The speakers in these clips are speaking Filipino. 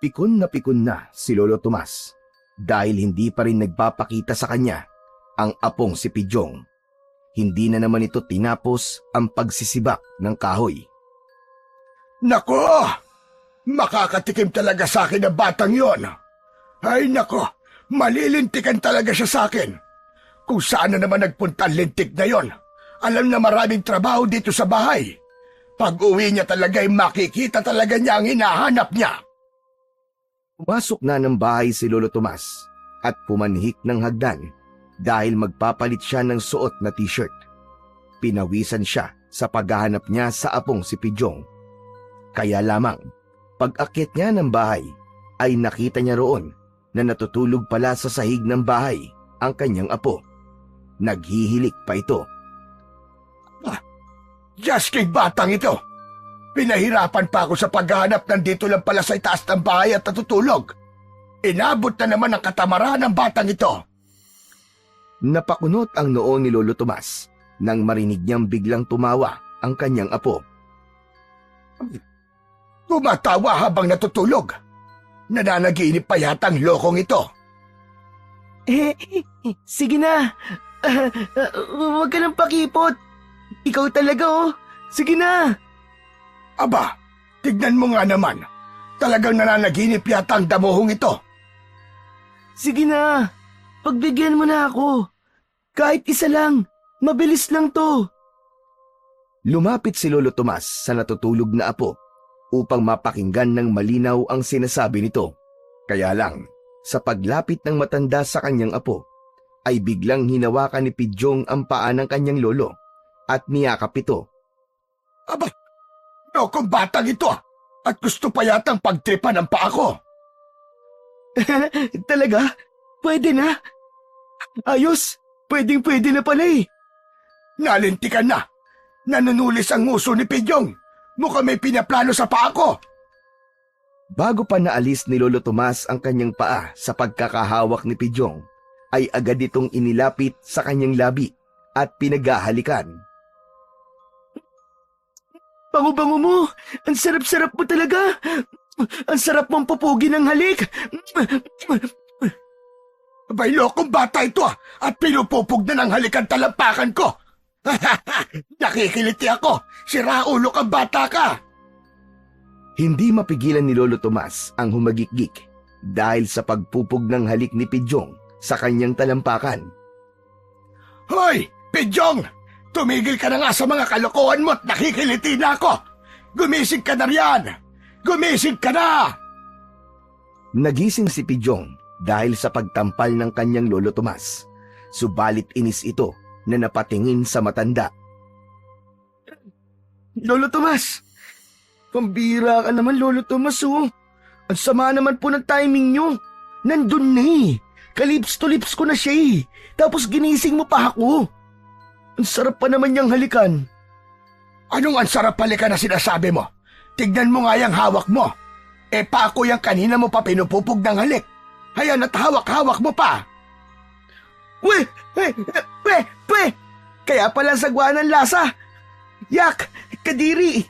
Pikon na si Lolo Tomas dahil hindi pa rin nagpapakita sa kanya ang apong si Pidyong. Hindi na naman ito tinapos ang pagsisibak ng kahoy. Nako! Makakatikim talaga sa akin ang batang yon. Ay nako, malilintikan talaga siya sa akin. Kung saan na naman nagpunta ang lintik na yon, alam na maraming trabaho dito sa bahay. Pag uwi niya talaga ay makikita talaga niya ang hinahanap niya. Pumasok na ng bahay si Lolo Tomas at pumanhik ng hagdan dahil magpapalit siya ng suot na t-shirt. Pinawisan siya sa paghahanap niya sa apong si Pidyong. Kaya lamang, pag-akyat niya ng bahay ay nakita niya roon na natutulog pala sa sahig ng bahay ang kanyang apo. Naghihilik pa ito. Jasking batang ito! Pinahirapan pa ako sa paghahanap, nandito lang pala sa itaas ng bahay at natutulog. Inabot na naman ang katamaran ng batang ito. Napakunot ang noo ni Lolo Tomas nang marinig niyang biglang tumawa ang kanyang apo. Tumatawa habang natutulog. Nananaginip pa yata ang lokong ito. Sige na. Huwag ka nang pakipot. Ikaw talaga oh. Sige na. Aba, tignan mo nga naman. Talagang nananaginip yata ang damuhong ito. Sige na. Pagbigyan mo na ako. Kahit isa lang. Mabilis lang to. Lumapit si Lolo Tomas sa natutulog na apo upang mapakinggan ng malinaw ang sinasabi nito. Kaya lang, sa paglapit ng matanda sa kanyang apo, ay biglang hinawakan ni Pidyong ang paa ng kanyang lolo at niyakap ito. Aba, lokong batang ito at gusto pa yatang pagtripan ang paa ko. Talaga? Pwede na? Ayos, pwedeng-pwede na pala eh. Nalintikan na. Nanunulis ang nguso ni Pidyong. Mukhang may pinaplano sa paa ko. Bago pa naalis ni Lolo Tomas ang kanyang paa sa pagkakahawak ni Pidyong, ay agad itong inilapit sa kanyang labi at pinaghahalikan. Bango-bango mo! Ang sarap-sarap mo talaga! Ang sarap mong pupugi ng halik! Abay, lokong bata ito at pinupupog na ng halikan talampakan ko. Nakikiliti ako! Siraulo kang bata ka! Hindi mapigilan ni Lolo Tomas ang humagikgik dahil sa pagpupog ng halik ni Pidyong sa kanyang talampakan. Hoy, Pidyong! Tumigil ka na nga sa mga kalokohan mo at nakikiliti na ako! Gumising ka na riyan! Gumising ka na! Nagising si Pidyong dahil sa pagtampal ng kanyang Lolo Tomas. Subalit inis ito na napatingin sa matanda. Lolo Tomas! Pambira ka naman, Lolo Tomas, oh. Ang sama naman po ng timing nyo. Nandun na eh. Kalips to lips ko na siya eh. Tapos ginising mo pa ako. Ang sarap pa naman niyang halikan. Anong ang sarap halikan na sinasabi mo? Tignan mo nga yung hawak mo. Pa ako yung kanina mo pa pinupupog ng halik. Hayan at hawak-hawak mo pa. Weh! Kaya pala sagwa ng lasa. Yak! Kadiri!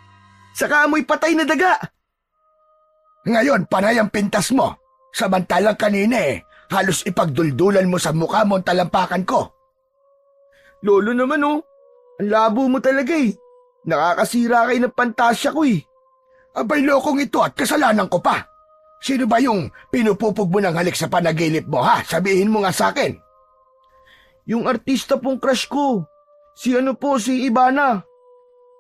Saka amoy patay na daga. Ngayon, panay ang pintas mo. Samantalang kanina halos ipagduldulan mo sa mukha mo ang talampakan ko. Lolo naman oh, ang labo mo talaga eh. Nakakasira kayo ng pantasya ko eh. Abay, lokong ito at kasalanan ko pa. Sino ba yung pinupupog mo ng halik sa panaginip mo ha? Sabihin mo nga sa akin. Yung artista pong crush ko. Si Ivana.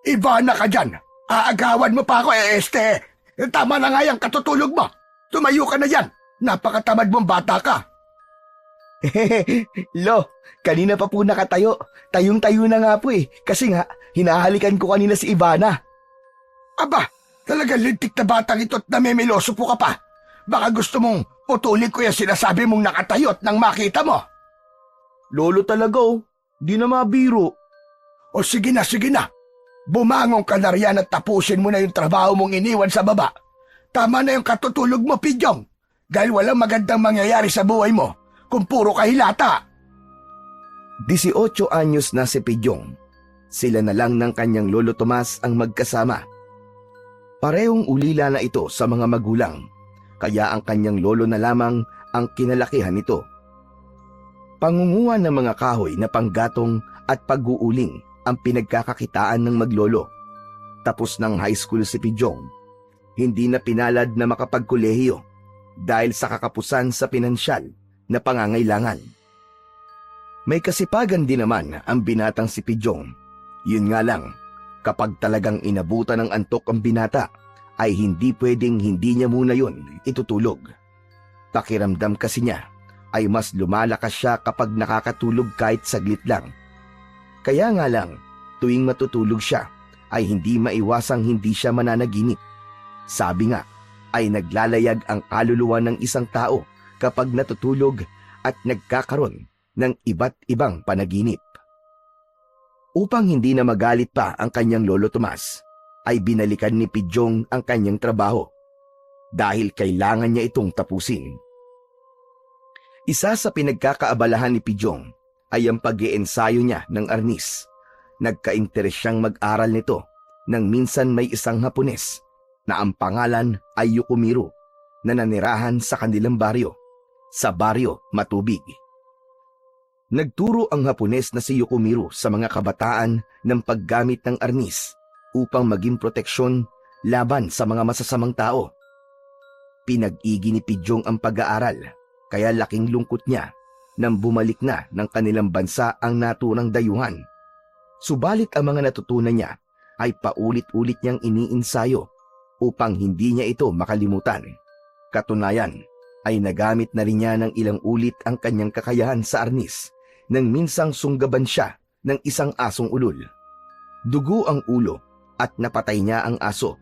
Ivana ka dyan. Aagawan mo pa ako Tama na nga yung katutulog mo. Tumayo ka na yan. Napakatamad mong bata ka. Lo, kanina pa po nakatayo. Tayong-tayo na nga po eh. Kasi nga, hinahalikan ko kanina si Ivana. Aba, talagang lintik na batang ito at namimiloso po ka pa. Baka gusto mong putulin ko yung sinasabi mong nakatayo at nang makita mo. Lolo talaga oh, di na mabiro. O sige na. Bumangon ka na riyan at tapusin mo na yung trabaho mong iniwan sa baba. Tama na yung katutulog mo, Pidyong. Dahil walang magandang mangyayari sa buhay mo kung puro kahilata. 18 anyos na si Pidyong. Sila na lang ng kanyang Lolo Tomas ang magkasama. Parehong ulila na ito sa mga magulang. kaya ang kanyang lolo na lamang ang kinalakihan nito. Pangunguha ng mga kahoy na panggatong at pag-uuling ang pinagkakakitaan ng maglolo. Tapos ng high school si Pidjong, hindi na pinalad na makapagkolehiyo dahil sa kakapusan sa pinansyal na pangangailangan. May kasipagan din naman ang binatang si Pidjong. Yun nga lang, kapag talagang inabutan ng antok ang binata, ay hindi pwedeng hindi niya muna yun itutulog. Pakiramdam kasi niya ay mas lumalakas siya kapag nakakatulog kahit saglit lang. Kaya nga lang, tuwing matutulog siya, ay hindi maiwasang hindi siya mananaginip. Sabi nga, ay naglalayag ang kaluluwa ng isang tao kapag natutulog at nagkakaroon ng iba't ibang panaginip. Upang hindi na magalit pa ang kanyang lolo Tomas, ay binalikan ni Pidjong ang kanyang trabaho dahil kailangan niya itong tapusin. Isa sa pinagkakaabalahan ni Pidjong ay ang pag-iensayo niya ng arnis. Nagka-interes siyang mag-aral nito nang minsan may isang Hapones na ang pangalan ay Yukumiro na nanirahan sa kanilang baryo, sa baryo Matubig. Nagturo ang Hapones na si Yukumiro sa mga kabataan ng paggamit ng arnis upang maging proteksyon laban sa mga masasamang tao. Pinag-igi ni Pidjong ang pag-aaral, kaya laking lungkot niya nang bumalik na ng kanilang bansa ang naturang dayuhan. Subalit ang mga natutunan niya ay paulit-ulit niyang iniinsayo upang hindi niya ito makalimutan. Katunayan ay nagamit na rin niya ng ilang ulit ang kanyang kakayahan sa arnis nang minsang sunggaban siya ng isang asong ulol. Dugo ang ulo at napatay niya ang aso.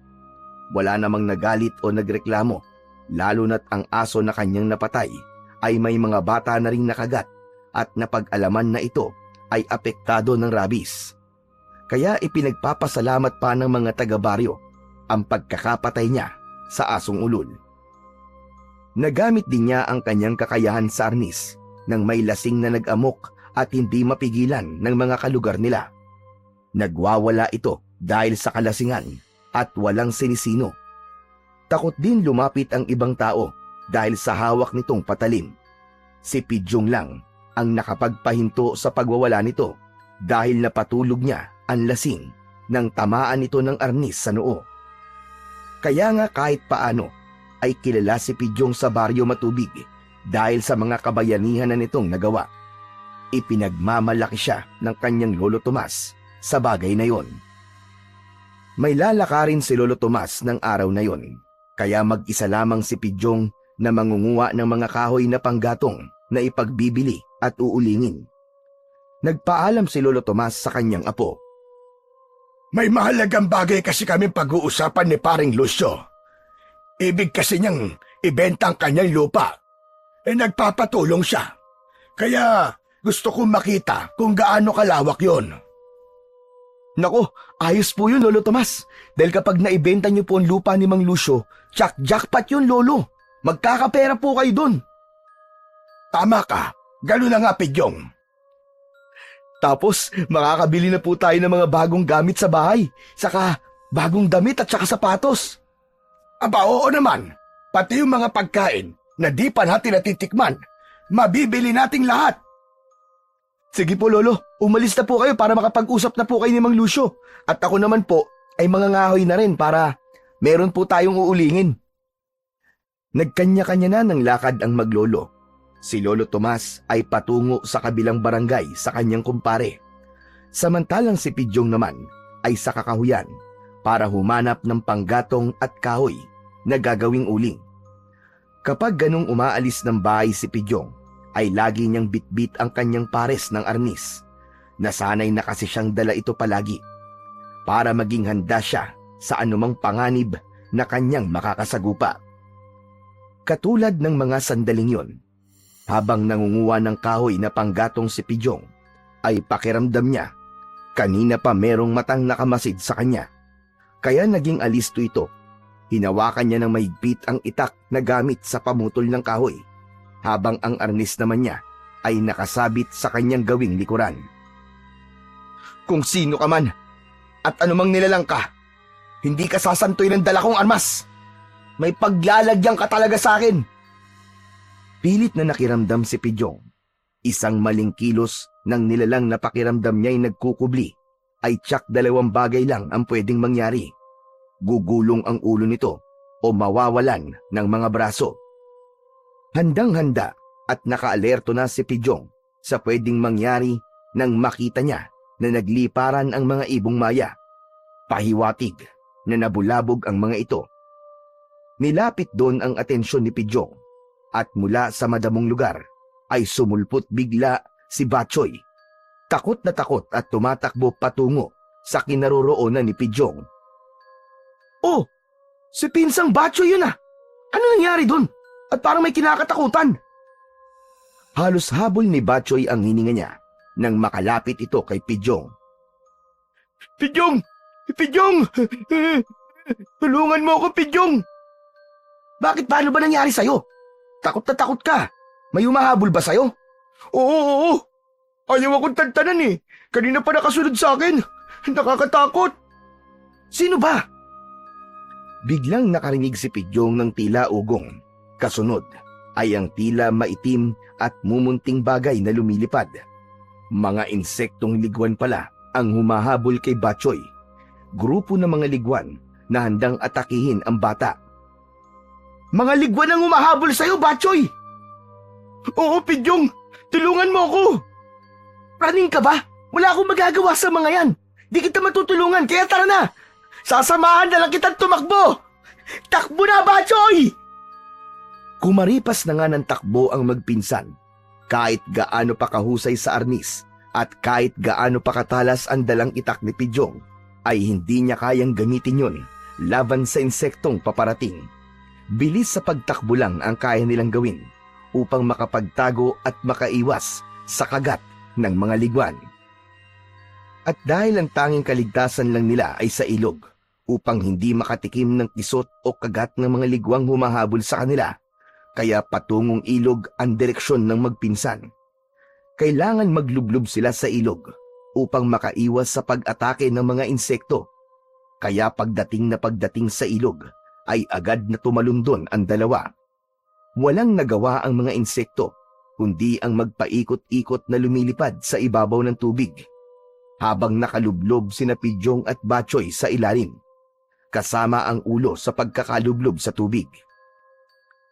Wala namang nagalit o nagreklamo, lalo na't ang aso na kanyang napatay ay may mga bata na ring nakagat at napag-alaman na ito ay apektado ng rabies. Kaya ipinagpapasalamat pa ng mga taga-baryo ang pagkakapatay niya sa asong ulol. Nagamit din niya ang kanyang kakayahan sa arnis nang may lasing na nag-amok at hindi mapigilan ng mga kalugar nila. Nagwawala ito dahil sa kalasingan at walang sinisino. Takot din lumapit ang ibang tao dahil sa hawak nitong patalim. Si Pidjong lang ang nakapagpahinto sa pagwawala nito dahil napatulog niya ang lasing nang tamaan nito ng arnis sa noo. Kaya nga kahit paano ay kilala si Pidjong sa baryo Matubig dahil sa mga kabayanihan na nitong nagawa. Ipinagmamalaki siya ng kanyang lolo Tomas sa bagay na yon. May lalakarin si lolo Tomas ng araw na yon, kaya mag-isa lamang si Pidjong na mangunguha ng mga kahoy na panggatong na ipagbibili at uulingin. Nagpaalam si lolo Tomas sa kanyang apo. May mahalagang bagay kasi kami pag-uusapan ni Paring Lucio. Ibig kasi niyang ibenta ang kanyang lupa. Nagpapatulong siya. Kaya gusto kong makita kung gaano kalawak yon. Nako, ayos po yun, Lolo Tomas. Dahil kapag naibenta niyo po ang lupa ni Mang Lucio, jackpot yun, Lolo. Magkakapera po kayo dun. Tama ka. Gano'n na nga, Pidjong. Tapos, makakabili na po tayo ng mga bagong gamit sa bahay. Saka, bagong damit at saka sapatos. Aba, oo naman. Pati yung mga pagkain na di pa natin natitikman, mabibili nating lahat. Sige po, Lolo. Umalis na po kayo para makapag-usap na po kayo ni Mang Lucio. At ako naman po ay mangangahoy na rin para meron po tayong uulingin. Nagkanya-kanya na ng lakad ang maglolo. Si Lolo Tomas ay patungo sa kabilang barangay sa kanyang kumpare. Samantalang si Pidjong naman ay sa kakahuyan para humanap ng panggatong at kahoy na gagawing uling. Kapag ganung umaalis ng bahay si Pidjong, ay lagi niyang bitbit ang kanyang pares ng arnis. Nasanay na kasi siyang dala ito palagi para maging handa siya sa anumang panganib na kanyang makakasagupa. Katulad ng mga sandaling yon, habang nangunguha ng kahoy na panggatong si Pidjong, ay pakiramdam niya, kanina pa merong matang nakamasid sa kanya. Kaya naging alisto ito. Hinawakan niya ng mahigpit ang itak na gamit sa pamutol ng kahoy, habang ang arnis naman niya ay nakasabit sa kanyang gawing likuran. Kung sino ka man, at anumang nilalang ka, hindi ka sasantoy ng dala kong armas. May paglalagyan ka talaga sa akin. Pilit na nakiramdam si Pidyong. Isang maling kilos ng nilalang na pakiramdam niya'y nagkukubli ay tsak 2 bagay lang ang pwedeng mangyari. Gugulong ang ulo nito o mawawalan ng mga braso. Handang-handa at nakaalerto na si Pidyong sa pwedeng mangyari nang makita niya na nagliparan ang mga ibong maya. Pahiwatig na nabulabog ang mga ito. Nilapit doon ang atensyon ni Pidyong at mula sa madamong lugar ay sumulpot bigla si Batchoy. Takot na takot at tumatakbo patungo sa kinaroroonan ni Pidyong. Oh, si Pinsang Batchoy yun ah. Ano nangyari doon? At parang may kinakatakutan. Halos habol ni Batchoy ang hininga niya nang makalapit ito kay Pidyong. Pidyong! Pidyong! Tulungan mo ako, Pidyong! Bakit paano ba nangyari sa'yo? Takot na takot ka. May humahabol ba sa'yo? Oo. Ayaw akong tantanan eh. Kanina pa nakasunod sa akin. Nakakatakot. Sino ba? Biglang nakarinig si Pidyong ng tila ugong. Kasunod ay ang tila maitim at mumunting bagay na lumilipad. Mga insektong liguan pala ang humahabol kay Batchoy. Grupo ng mga liguan na handang atakihin ang bata. Mga liguan ang humahabol sa'yo, Batchoy! Oo, Pidyong! Tulungan mo ako! Praning ka ba? Wala akong magagawa sa mga yan. Di kita matutulungan, kaya tara na! Sasamahan na lang kitang tumakbo! Takbo na, Batchoy! Kumaripas na nga ng takbo ang magpinsan. Kahit gaano pa kahusay sa arnis at kahit gaano pa katalas ang dalang itak ni Pidyong, ay hindi niya kayang gamitin yon laban sa insektong paparating. Bilis sa pagtakbo lang ang kaya nilang gawin upang makapagtago at makaiwas sa kagat ng mga liguan. At dahil ang tanging kaligtasan lang nila ay sa ilog upang hindi makatikim ng kisot o kagat ng mga ligwang humahabol sa kanila, kaya patungong ilog ang direksyon ng magpinsan. Kailangan maglublob sila sa ilog upang makaiwas sa pag-atake ng mga insekto. Kaya pagdating sa ilog, ay agad na tumalundon ang dalawa. Walang nagawa ang mga insekto, kundi ang magpaikot-ikot na lumilipad sa ibabaw ng tubig, habang nakalublob sina Pidyong at Batchoy sa ilalim, kasama ang ulo sa pagkakalublob sa tubig.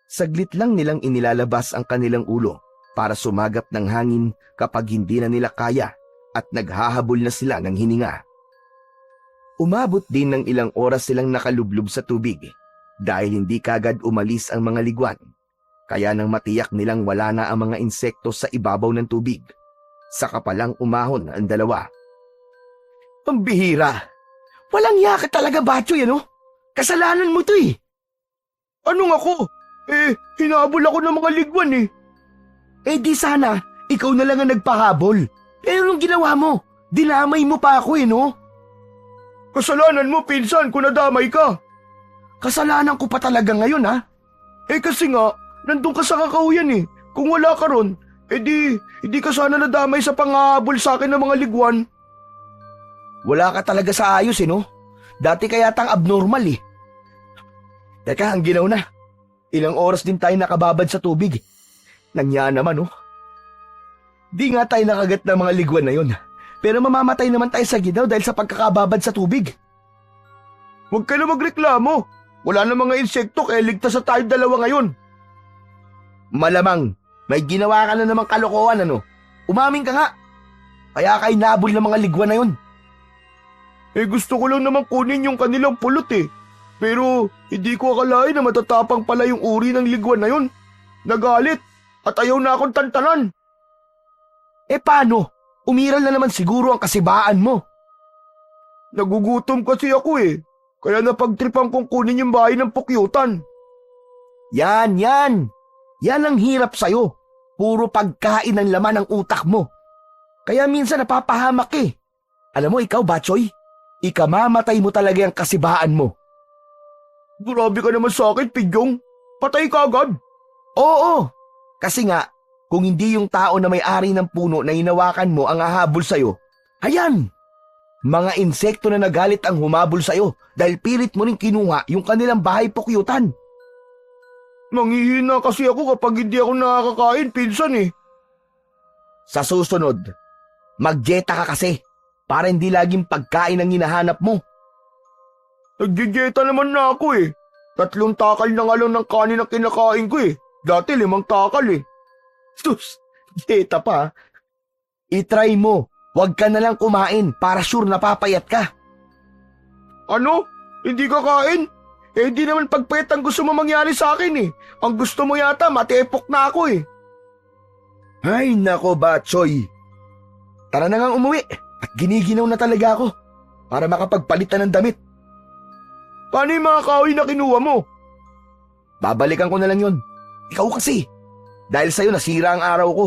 Saglit lang nilang inilalabas ang kanilang ulo para sumagap ng hangin kapag hindi na nila kaya at naghahabol na sila ng hininga. Umabot din ng ilang oras silang nakalublob sa tubig dahil hindi kagad umalis ang mga liguan. Kaya nang matiyak nilang wala na ang mga insekto sa ibabaw ng tubig, saka palang umahon ang dalawa. Ang bihira! Walang yaka talaga, Batchoy, ano? Kasalanan mo to eh! Anong ako? Hinabol ako ng mga liguan eh! Di sana, ikaw na lang ang nagpahabol. Pero nung ginawa mo, dinamay mo pa ako eh, no? Kasalanan mo, pinsan, kung nadamay ka. Kasalanan ko pa talaga ngayon, ha? Kasi nga, nandun ka sa kakauyan eh. Kung wala ka ron, hindi ka sana nadamay sa panghahabol sa akin ng mga liguan. Wala ka talaga sa ayos eh, no? Dati kaya tang abnormal eh. Teka, ang ginaw na. Ilang oras din tayo nakababad sa tubig. Nangya naman, oh. Di nga tayo nakagat ng mga liguan na yun. Pero mamamatay naman tayo sa ginaw dahil sa pagkakababad sa tubig. Huwag ka na magreklamo. Wala na mga insekto kaya ligtas na tayo dalawa ngayon. Malamang, may ginawa ka na namang kalokohan, ano? Umamin ka nga. Kaya ka inabol ng mga liguan na yun. Gusto ko lang naman kunin yung kanilang pulot eh. Pero hindi ko akalain na matatapang pala yung uri ng liguan na yun. Nagalit at ayaw na akong tantanan. Paano? Umiral na naman siguro ang kasibaan mo. Nagugutom kasi ako eh. Kaya napagtripan kong kunin yung bahay ng pukyutan. Yan. Yan ang hirap sa'yo. Puro pagkain ang laman ng utak mo. Kaya minsan napapahamak eh. Alam mo ikaw, Batchoy, ikamamatay mo talaga ang kasibaan mo. Grabe ka naman sa akin, Pidyong. Patay ka agad. Oo, kasi nga, kung hindi yung tao na may-ari ng puno na hinawakan mo ang hahabol sa'yo, ayan, mga insekto na nagalit ang humabol sa'yo dahil pilit mo rin kinuha yung kanilang bahay pukyutan. Nanghihina kasi ako kapag hindi ako nakakakain, pinsan eh. Sa susunod, mag-dieta ka kasi para hindi laging pagkain ang hinahanap mo. Nag-dieta naman na ako eh. 3 takal na nga lang ng kanin ang kinakain ko eh. Dati 5 takal eh. Sus, dieta pa. I-try mo. Huwag ka na lang kumain para sure napapayat ka. Ano? Hindi ka kain? Eh di naman pagpayat ang gusto mo mangyari sa akin eh. Ang gusto mo yata matepok na ako eh. Ay nako Batchoy. Tara na nga umuwi at giniginaw na talaga ako para makapagpalit na ng damit. Paano yung mga kahoy na kinuha mo? Babalikan ko na lang yun. Ikaw kasi. Dahil sa'yo nasira ang araw ko.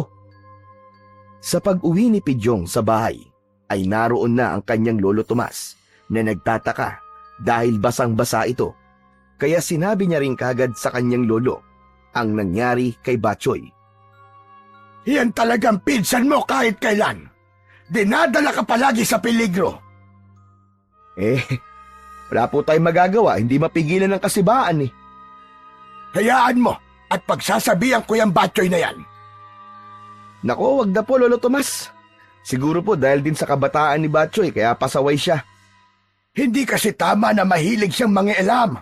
Sa pag-uwi ni Pidyong sa bahay, ay naroon na ang kanyang lolo Tomas na nagtataka dahil basang-basa ito. Kaya sinabi niya rin kagad sa kanyang lolo ang nangyari kay Batchoy. Yan talagang pinsan mo kahit kailan. Dinadala ka palagi sa peligro. Wala po tayong magagawa, hindi mapigilan ng kasibaan eh. Hayaan mo at pagsasabihan ko yung Batchoy na yan. Nako, wag na po Lolo Tomas. Siguro po dahil din sa kabataan ni Batchoy kaya pasaway siya. Hindi kasi tama na mahilig siyang mangialam.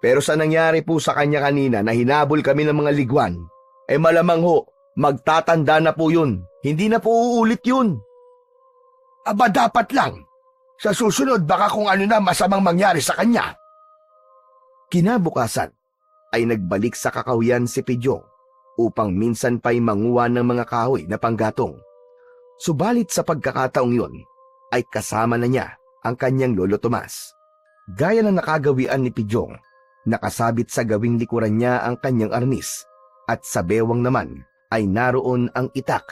Pero sa nangyari po sa kanya kanina na hinabol kami ng mga ligwan, malamang ho, magtatanda na po yun. Hindi na po uulit yun. Aba dapat lang. Sa susunod baka kung ano na masamang mangyari sa kanya. Kinabukasan ay nagbalik sa kakahuyan si Pidyong upang minsan pa'y manguha ng mga kahoy na panggatong. Subalit sa pagkakataong yun ay kasama na niya ang kanyang lolo Tomas. Gaya ng nakagawian ni Pidyong, nakasabit sa gawing likuran niya ang kanyang arnis at sa bewang naman ay naroon ang itak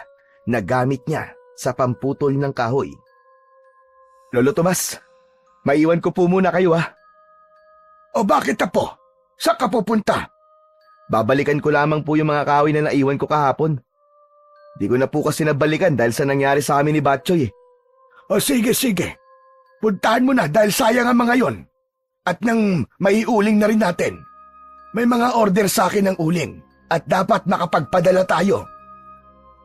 na gamit niya sa pamputol ng kahoy. Lolo Tomas, maiwan ko po muna kayo ha. O bakit apo? Saan ka pupunta? Babalikan ko lamang po yung mga kahoy na naiwan ko kahapon. Di ko na po kasi nabalikan dahil sa nangyari sa amin ni Batchoy eh. O sige. Puntahan mo na dahil sayang ang mga yon. At nang maiuling na rin natin. May mga order sa akin ng uling at dapat makapagpadala tayo.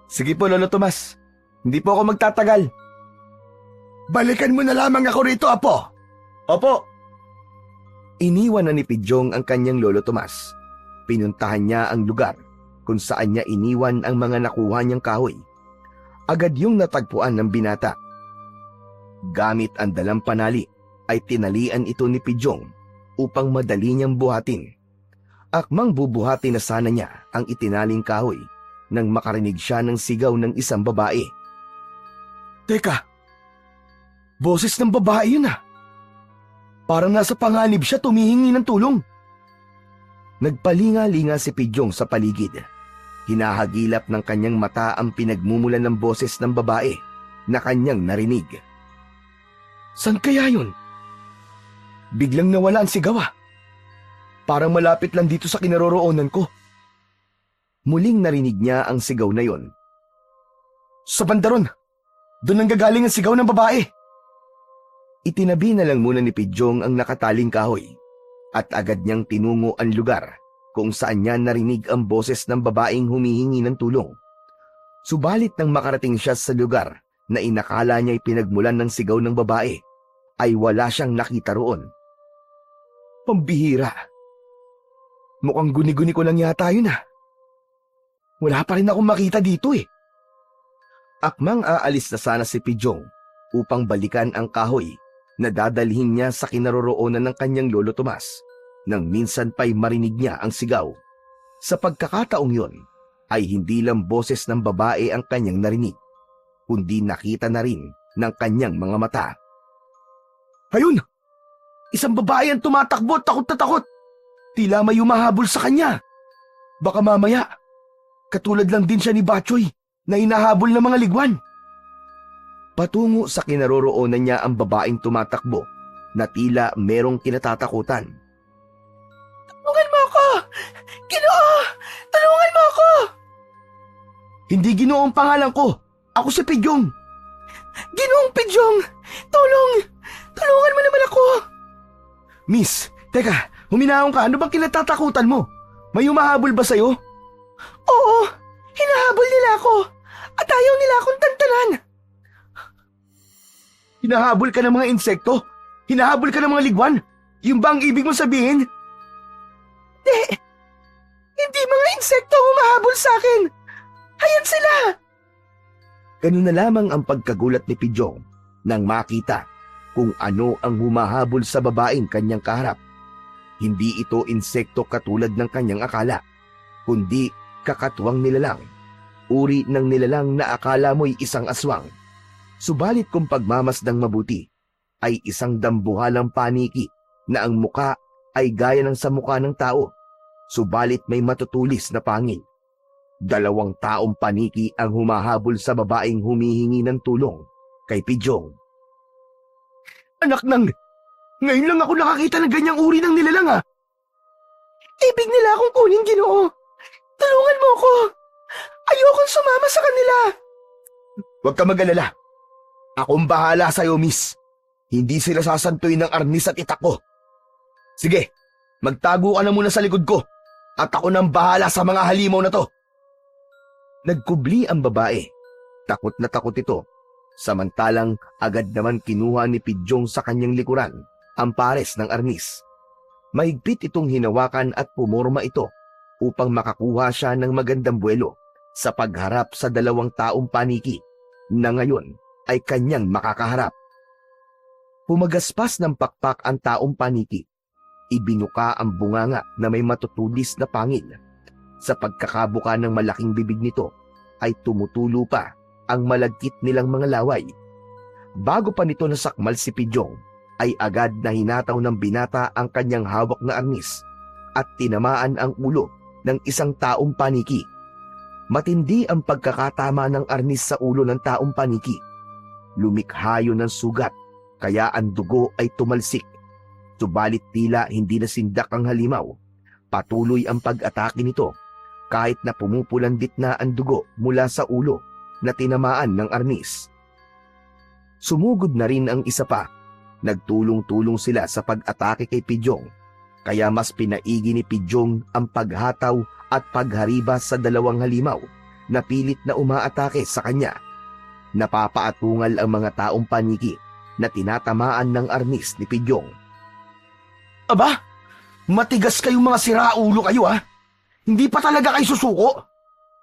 Sige po Lolo Tomas, hindi po ako magtatagal. Balikan mo na lamang ako rito, apo. Opo. Iniwan na ni Pidyong ang kanyang lolo Tomas. Pinuntahan niya ang lugar kung saan niya iniwan ang mga nakuha niyang kahoy. Agad yung natagpuan ng binata. Gamit ang dalang panali ay tinalian ito ni Pidyong upang madali niyang buhatin. Akmang bubuhatin na sana niya ang itinaling kahoy nang makarinig siya ng sigaw ng isang babae. Teka, boses ng babae yun ah. Parang nasa panganib siya tumihingi ng tulong. Nagpalinga-linga si Pidyong sa paligid. Hinahagilap ng kanyang mata ang pinagmumulan ng boses ng babae na kanyang narinig. San kaya yun? Biglang nawala ang sigaw ah. Parang malapit lang dito sa kinaroroonan ko. Muling narinig niya ang sigaw na yon. Sa bandaron, doon ang gagaling ang sigaw ng babae. Itinabi na lang muna ni Pidyong ang nakataling kahoy at agad niyang tinungo ang lugar kung saan niya narinig ang boses ng babaeng humihingi ng tulong. Subalit nang makarating siya sa lugar na inakala niya'y pinagmulan ng sigaw ng babae, ay wala siyang nakita roon. Pambihira. Mukhang guni-guni ko lang yata yun ah. Wala pa rin akong makita dito eh. Akmang aalis na sana si Pidyong upang balikan ang kahoy na dadalhin niya sa kinaroroonan ng kanyang lolo Tomas nang minsan pa'y marinig niya ang sigaw. Sa pagkakataong yon ay hindi lang boses ng babae ang kanyang narinig, kundi nakita na rin ng kanyang mga mata. Ayun! Isang babae ang tumatakbo, takot na takot. Tila may humahabol sa kanya. Baka mamaya, katulad lang din siya ni Batchoy na hinahabol ng mga ligwan. Patungo sa kinaroroonan niya ang babaeng tumatakbo na tila merong kinatatakutan. Tulungan mo ako! Ginoo! Tulungan mo ako! Hindi Ginoo ang pangalan ko. Ako si Pidyong. Ginoong Pidyong! Tulong! Tulungan mo naman ako! Miss, teka, huminahon ka. Ano bang kinatatakutan mo? May humahabol ba sa'yo? Oo, hinahabol nila ako at ayaw nila akong tantanan. Hinahabol ka ng mga insekto? Hinahabol ka ng mga ligwan? Yung ba ang ibig mo sabihin? Hindi mga insekto ang humahabol sa akin. Ayan sila! Ganun na lamang ang pagkagulat ni Pidjong nang makita kung ano ang humahabol sa babaeng kanyang kaharap. Hindi ito insekto katulad ng kanyang akala, kundi kakatuwang nilalang. Uri ng nilalang na akala mo'y isang aswang. Subalit kung pagmamasdang mabuti, ay isang dambuhalang paniki na ang muka ay gaya ng sa muka ng tao, subalit may matutulis na pangil. 2 taong paniki ang humahabol sa babaeng humihingi ng tulong kay Pidjong. Anak nang, ngayon lang ako nakakita ng ganyang uri ng nilalang ah. Ibig nila akong kunin, Ginoo. Tulungan mo ko. Ayokong sumama sa kanila. Huwag ka mag-alala. Akong bahala sa'yo, miss. Hindi sila sasantuy ng arnis at itak ko. Sige, magtago ka na muna sa likod ko at ako nang bahala sa mga halimaw na to. Nagkubli ang babae. Takot na takot ito. Samantalang agad naman kinuha ni Pidjong sa kanyang likuran ang pares ng arnis. Mahigpit itong hinawakan at pumorma ito upang makakuha siya ng magandang buwelo sa pagharap sa 2 taong paniki na ngayon ay kanyang makakaharap. Pumagaspas ng pakpak ang taong paniki. Ibinuka ang bunganga na may matutulis na pangil. Sa pagkakabuka ng malaking bibig nito ay tumutulo pa ang malagkit nilang mga laway. Bago pa nito nasakmal si Pidjong, ay agad na hinataw ng binata ang kanyang hawak na arnis at tinamaan ang ulo ng isang taong paniki. Matindi ang pagkakatama ng arnis sa ulo ng taong paniki. Lumikha yun ng sugat, kaya ang dugo ay tumalsik. Subalit tila hindi nasindak ang halimaw. Patuloy ang pag-atake nito kahit na pumupulandit na ang dugo mula sa ulo na tinamaan ng arnis. Sumugod na rin ang isa pa. Nagtulong-tulong sila sa pag-atake kay Pidjong, kaya mas pinaigi ni Pidjong ang paghataw at pagharibas sa 2 halimaw na pilit na umaatake sa kanya. Napapaatungal ang mga taong paniki na tinatamaan ng arnis ni Pidjong. Aba, matigas kayong mga siraulo kayo ha. Hindi pa talaga kayo susuko.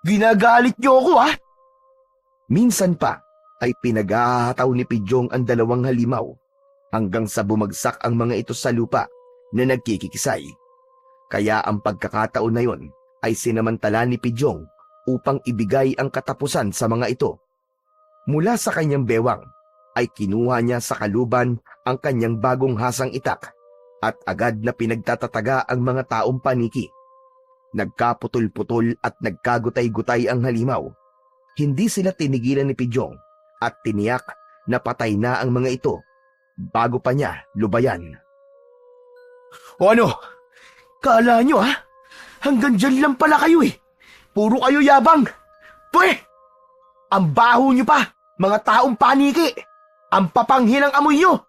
Ginagalit niyo ako ha. Minsan pa ay pinagahataw ni Pidjong ang 2 halimaw hanggang sa bumagsak ang mga ito sa lupa na nagkikikisay. Kaya ang pagkakataon na yon ay sinamantala ni Pidjong upang ibigay ang katapusan sa mga ito. Mula sa kanyang bewang ay kinuha niya sa kaluban ang kanyang bagong hasang itak at agad na pinagtatataga ang mga taong paniki. Nagkaputol-putol at nagkagutay-gutay ang halimaw. Hindi sila tinigilan ni Pidjong at tiniyak na patay na ang mga ito bago pa niya lubayan. O ano? Kala nyo ha? Hanggang dyan lang pala kayo eh. Puro kayo yabang. Pwe! Ang baho nyo pa, mga taong paniki. Ang papanghinang amoy nyo.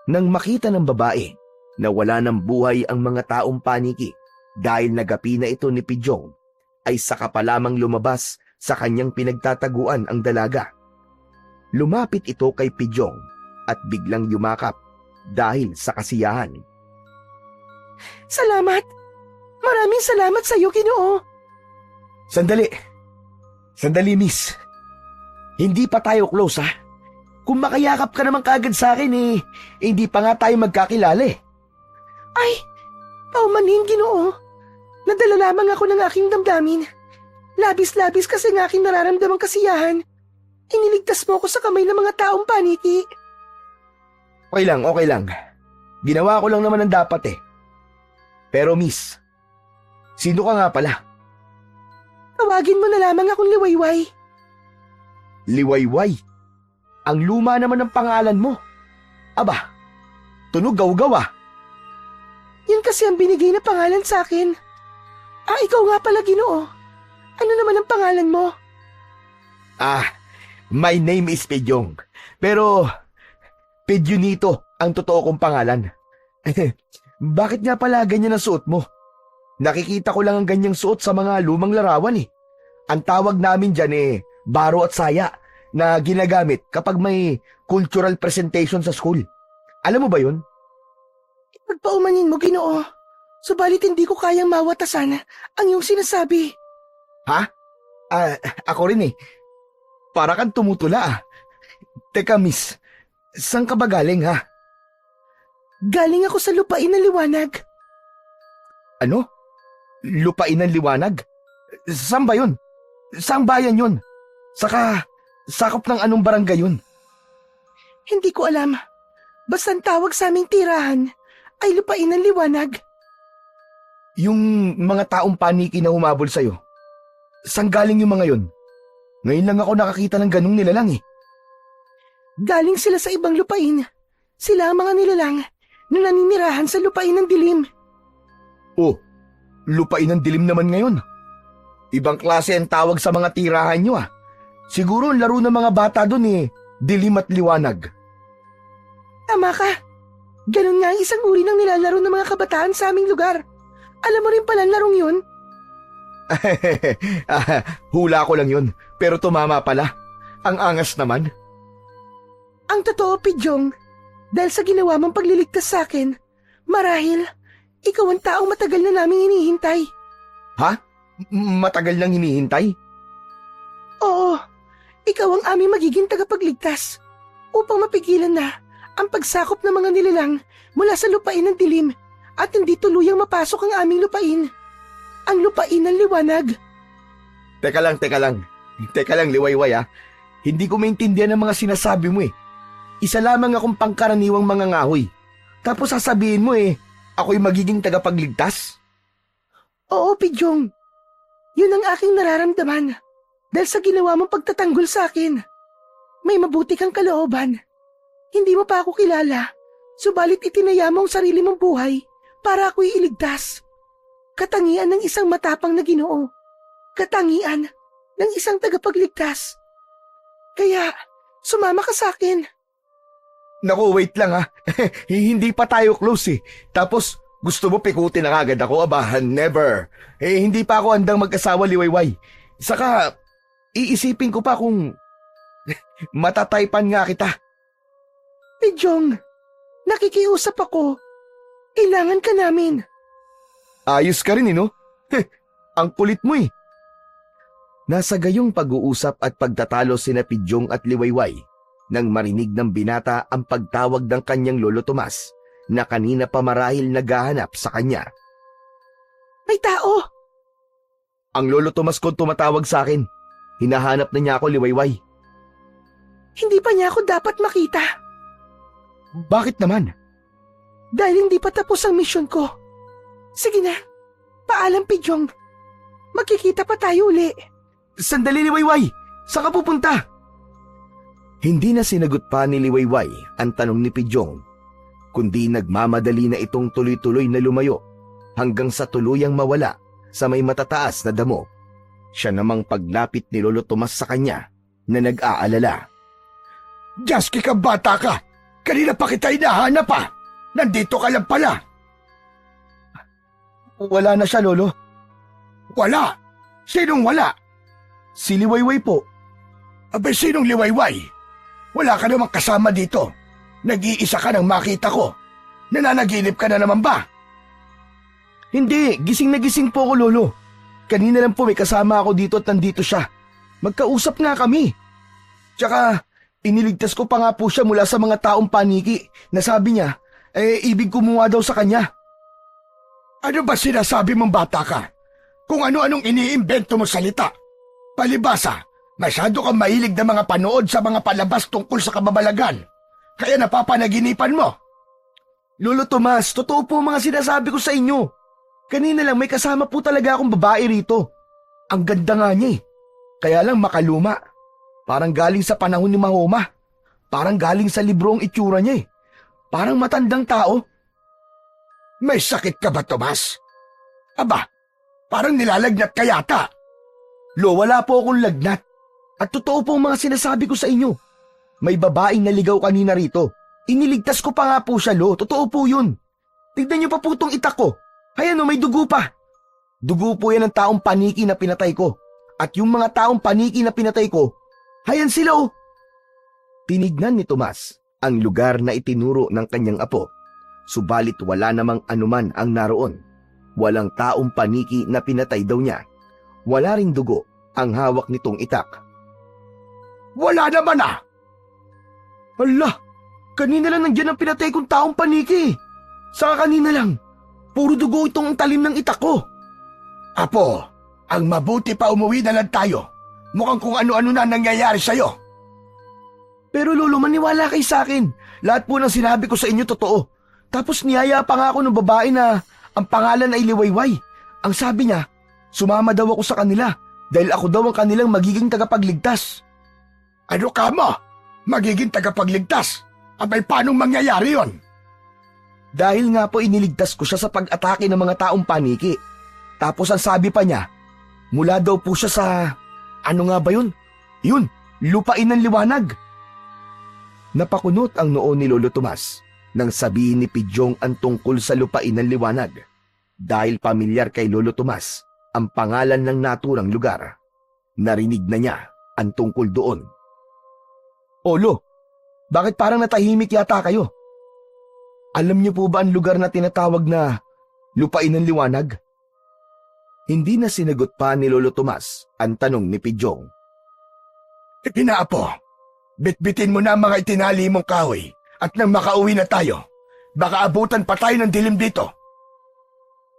Nang makita ng babae na wala ng buhay ang mga taong paniki dahil nagapi na ito ni Pidjong, ay saka pa lamang lumabas sa kanyang pinagtataguan ang dalaga. Lumapit ito kay Pidjong at biglang yumakap dahil sa kasiyahan. Salamat! Maraming salamat sa iyo, Ginoo! Sandali! Sandali, miss. Hindi pa tayo close, ha? Kung makayakap ka naman kaagad sa akin, hindi pa nga tayo magkakilala eh. Ay, paumanhin, Ginoo. Nadala lamang ako ng aking damdamin. Labis-labis kasi ng aking nararamdamang kasiyahan. Iniligtas mo ako sa kamay ng mga taong paniki. Okay lang. Ginawa ko lang naman ang dapat eh. Pero miss, sino ka nga pala? Tawagin mo na lamang akong Liwayway. Liwayway? Ang luma naman ng pangalan mo. Aba, tunog gaw-gaw ah. Yan kasi ang binigay na pangalan sa akin. Ah, ikaw nga pala, Ginoo. Ano naman ang pangalan mo? My name is Pidjong. Pero Pidjonito ang totoo kong pangalan. Bakit nga pala ganyan ang suot mo? Nakikita ko lang ang ganyang suot sa mga lumang larawan eh. Ang tawag namin dyan baro at saya na ginagamit kapag may cultural presentation sa school. Alam mo ba yun? Pagpaumanin mo, Ginoo. Subalit hindi ko kayang mawatasan ang iyong sinasabi. Ha? Ako rin eh. Para kang tumutula ah. Teka miss, saan ka ba galing ha? Galing ako sa lupain na liwanag. Ano? Lupain ng liwanag? Saan ba yun? Saang bayan yun? Saka, sakop ng anong barangay yun? Hindi ko alam. Basta ang tawag sa aming tirahan ay lupain ng liwanag. Yung mga taong paniki na humabol sa'yo, saan galing yung mga yun? Ngayon lang ako nakakita ng ganung nilalang eh. Galing sila sa ibang lupain. Sila ang mga nilalang na naninirahan sa lupain ng dilim. Oh, lupain ng dilim naman ngayon. Ibang klase ang tawag sa mga tirahan nyo ah. Siguro ang laro ng mga bata dun dilim at liwanag. Tama ka. Ganun nga ang isang uri ng nilalaro ng mga kabataan sa aming lugar. Alam mo rin pala ang larong yun? Hula ko lang yun, pero tumama pala. Ang angas naman. Ang totoo, Pidyong, dahil sa ginawa mong pagliligtas sa akin, marahil, ikaw ang taong matagal na naming hinihintay. Ha? Matagal nang hinihintay? Oo, ikaw ang aming magiging tagapagligtas upang mapigilan na ang pagsakop ng mga nilalang mula sa lupain ng dilim at hindi tuluyang mapasok ang aming lupain. Ang lupain ng liwanag. Teka lang. Teka lang, liwayway ah. Hindi ko maintindihan ang mga sinasabi mo eh. Isa lamang akong pangkaraniwang mga ngahoy. Tapos sasabihin mo ako'y magiging tagapagligtas? Oo, Pidyong. Yun ang aking nararamdaman dahil sa ginawa mong pagtatanggol sa akin. May mabuti kang kalooban. Hindi mo pa ako kilala, subalit itinaya mo ang sarili mong buhay para ako'y iligtas. Katangian ng isang matapang na Ginoo. Katangian ng isang tagapagligtas. Kaya, sumama ka sa akin. Naku, wait lang ha. Hindi pa tayo close eh. Tapos, gusto mo pikutin na agad ako? Aba, never. Hindi pa ako handang mag-asawa, liwayway. Saka, iisipin ko pa kung matataypan nga kita. Pidyong, nakikiusap ako. Kailangan ka namin. Ayos ka rin no? Ang kulit mo eh. Nasa gayong pag-uusap at pagtatalo sina Pidyong at Liwayway nang marinig ng binata ang pagtawag ng kanyang lolo Tomas na kanina pa marahil naghahanap sa kanya. May tao! Ang lolo Tomas ko tumatawag sa akin. Hinahanap na niya ako, Liwayway. Hindi pa niya ako dapat makita. Bakit naman? Dahil hindi pa tapos ang misyon ko. Sige na, paalam Pidyong. Magkikita pa tayo uli. Sandali, Liwayway! Saan ka pupunta? Hindi na sinagot pa ni Liwayway ang tanong ni Pidyong, kundi nagmamadali na itong tuloy-tuloy na lumayo hanggang sa tuluyang mawala sa may matataas na damo. Siya namang paglapit ni Lolo Tomas sa kanya na nag-aalala. Jasky ka, bata ka! Kanina pa kita hinahanap pa! Nandito ka lang pala! Wala na siya, Lolo. Wala! Sinong wala? Si Liwayway po. Abay, sinong liwayway? Wala ka namang kasama dito. Nag-iisa ka nang makita ko. Nananaginip ka na naman ba? Hindi, gising na gising po ako, Lolo. Kanina lang po may kasama ako dito at nandito siya. Magkausap nga kami. Tsaka, iniligtas ko pa nga po siya mula sa mga taong paniki na sabi niya, ibig kumuha daw sa kanya. Ano ba sinasabi mong bata ka? Kung ano-anong iniimbento mo salita. Palibasa, masyado kang mahilig na mga panood sa mga palabas tungkol sa kababalagan. Kaya napapanaginipan mo. Lolo Tomas, totoo po mga sinasabi ko sa inyo. Kanina lang may kasama po talaga akong babae rito. Ang ganda nga niya eh. Kaya lang makaluma. Parang galing sa panahon ni Mahoma. Parang galing sa libro ang itsura niya eh. Parang matandang tao. May sakit ka ba, Tomas? Aba, parang nilalagnat ka yata. Lo, wala po akong lagnat. At totoo po ang mga sinasabi ko sa inyo. May babaeng naligaw kanina rito. Iniligtas ko pa nga po siya, Lo. Totoo po yun. Tignan niyo pa po itong itak ko. Ayan o, may dugo pa. Dugo po yan ng taong paniki na pinatay ko. At yung mga taong paniki na pinatay ko, hayan sila oh. Tinignan ni Tomas ang lugar na itinuro ng kanyang apo. Subalit wala namang anuman ang naroon. Walang taong paniki na pinatay daw niya. Wala ring dugo ang hawak nitong itak. Wala naman ah! Hala, kanina lang nandiyan ang pinatay kong taong paniki. Saka kanina lang, puro dugo itong talim ng itak ko. Apo, ang mabuti pa umuwi na lang tayo. Mukhang kung ano-ano na nangyayari sa'yo. Pero lolo, maniwala kayo sa akin. Lahat po ng sinabi ko sa inyo totoo. Tapos niyaya pa nga ako ng babae na ang pangalan ay Liwayway. Ang sabi niya, sumama daw ako sa kanila dahil ako daw ang kanilang magiging tagapagligtas. Ano ka mo? Magiging tagapagligtas? Abay, paanong mangyayari yon? Dahil nga po iniligtas ko siya sa pag-atake ng mga taong paniki. Tapos ang sabi pa niya, mula daw po siya sa... Ano nga ba yun? Yun, lupain ng liwanag. Napakunot ang noo ni Lolo Tomas nang sabihin ni Pidyong ang tungkol sa lupain ng liwanag. Dahil pamilyar kay Lolo Tomas ang pangalan ng naturang lugar. Narinig na niya ang tungkol doon. Olo, bakit parang natahimik yata kayo? Alam niyo po ba ang lugar na tinatawag na lupain ng liwanag? Hindi na sinagot pa ni Lolo Tomas ang tanong ni Pidyong. Pinaapo, bitbitin mo na ang mga itinali mong kahoy at nang makauwi na tayo, baka abutan pa tayo ng dilim dito.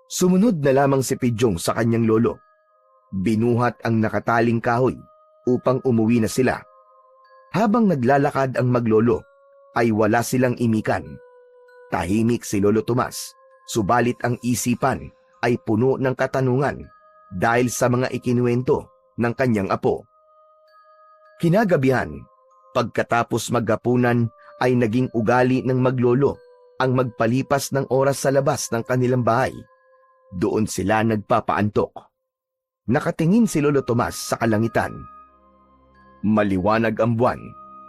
Sumunod na lamang si Pidyong sa kanyang lolo. Binuhat ang nakataling kahoy upang umuwi na sila. Habang naglalakad ang maglolo, ay wala silang imikan. Tahimik si Lolo Tomas, subalit ang isipan ay puno ng katanungan dahil sa mga ikinuwento ng kanyang apo. Kinagabihan, pagkatapos maghapunan ay naging ugali ng maglolo ang magpalipas ng oras sa labas ng kanilang bahay. Doon sila nagpapaantok. Nakatingin si Lolo Tomas sa kalangitan. Maliwanag ang buwan,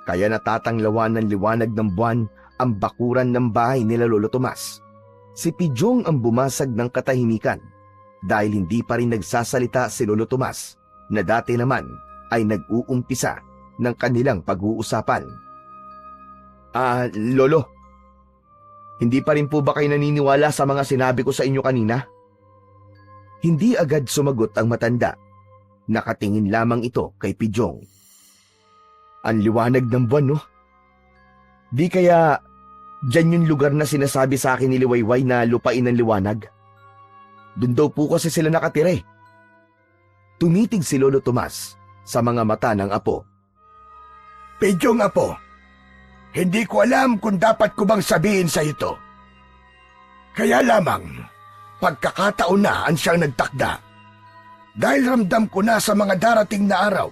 kaya natatanglawan ng liwanag ng buwan ang bakuran ng bahay nila Lolo Tomas. Si Pidyong ang bumasag ng katahimikan dahil hindi pa rin nagsasalita si Lolo Tomas na dati naman ay nag-uumpisa ng kanilang pag-uusapan. Lolo, hindi pa rin po ba kayo naniniwala sa mga sinabi ko sa inyo kanina? Hindi agad sumagot ang matanda. Nakatingin lamang ito kay Pidyong. Ang liwanag ng buwan, no? Di kaya diyan yung lugar na sinasabi sa akin ni Liwayway na lupain ng liwanag? Doon daw po kasi sila nakatira eh. Tumitig si Lolo Tomas sa mga mata ng apo. Pidyong apo, hindi ko alam kung dapat ko bang sabihin sa ito. Kaya lamang, pagkakataon na ang siyang nagtakda. Dahil ramdam ko na sa mga darating na araw,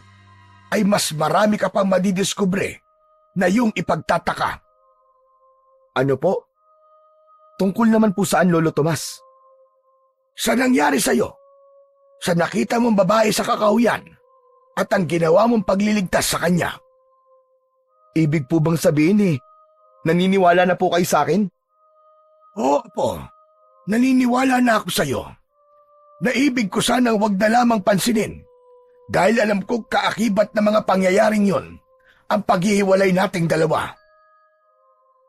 ay mas marami ka pang madidiskubre na yung ipagtataka. Ano po? Tungkol naman po saan, Lolo Tomas? Sa nangyari sa'yo, sa nakita mong babae sa kakahuyan, at ang ginawa mong pagliligtas sa kanya. Ibig po bang sabihin naniniwala na po kayo sa akin? Oo po, naniniwala na ako sa'yo. Naibig ko sanang wag na lamang pansinin dahil alam ko kaakibat ng mga pangyayaring yon ang paghihiwalay nating dalawa.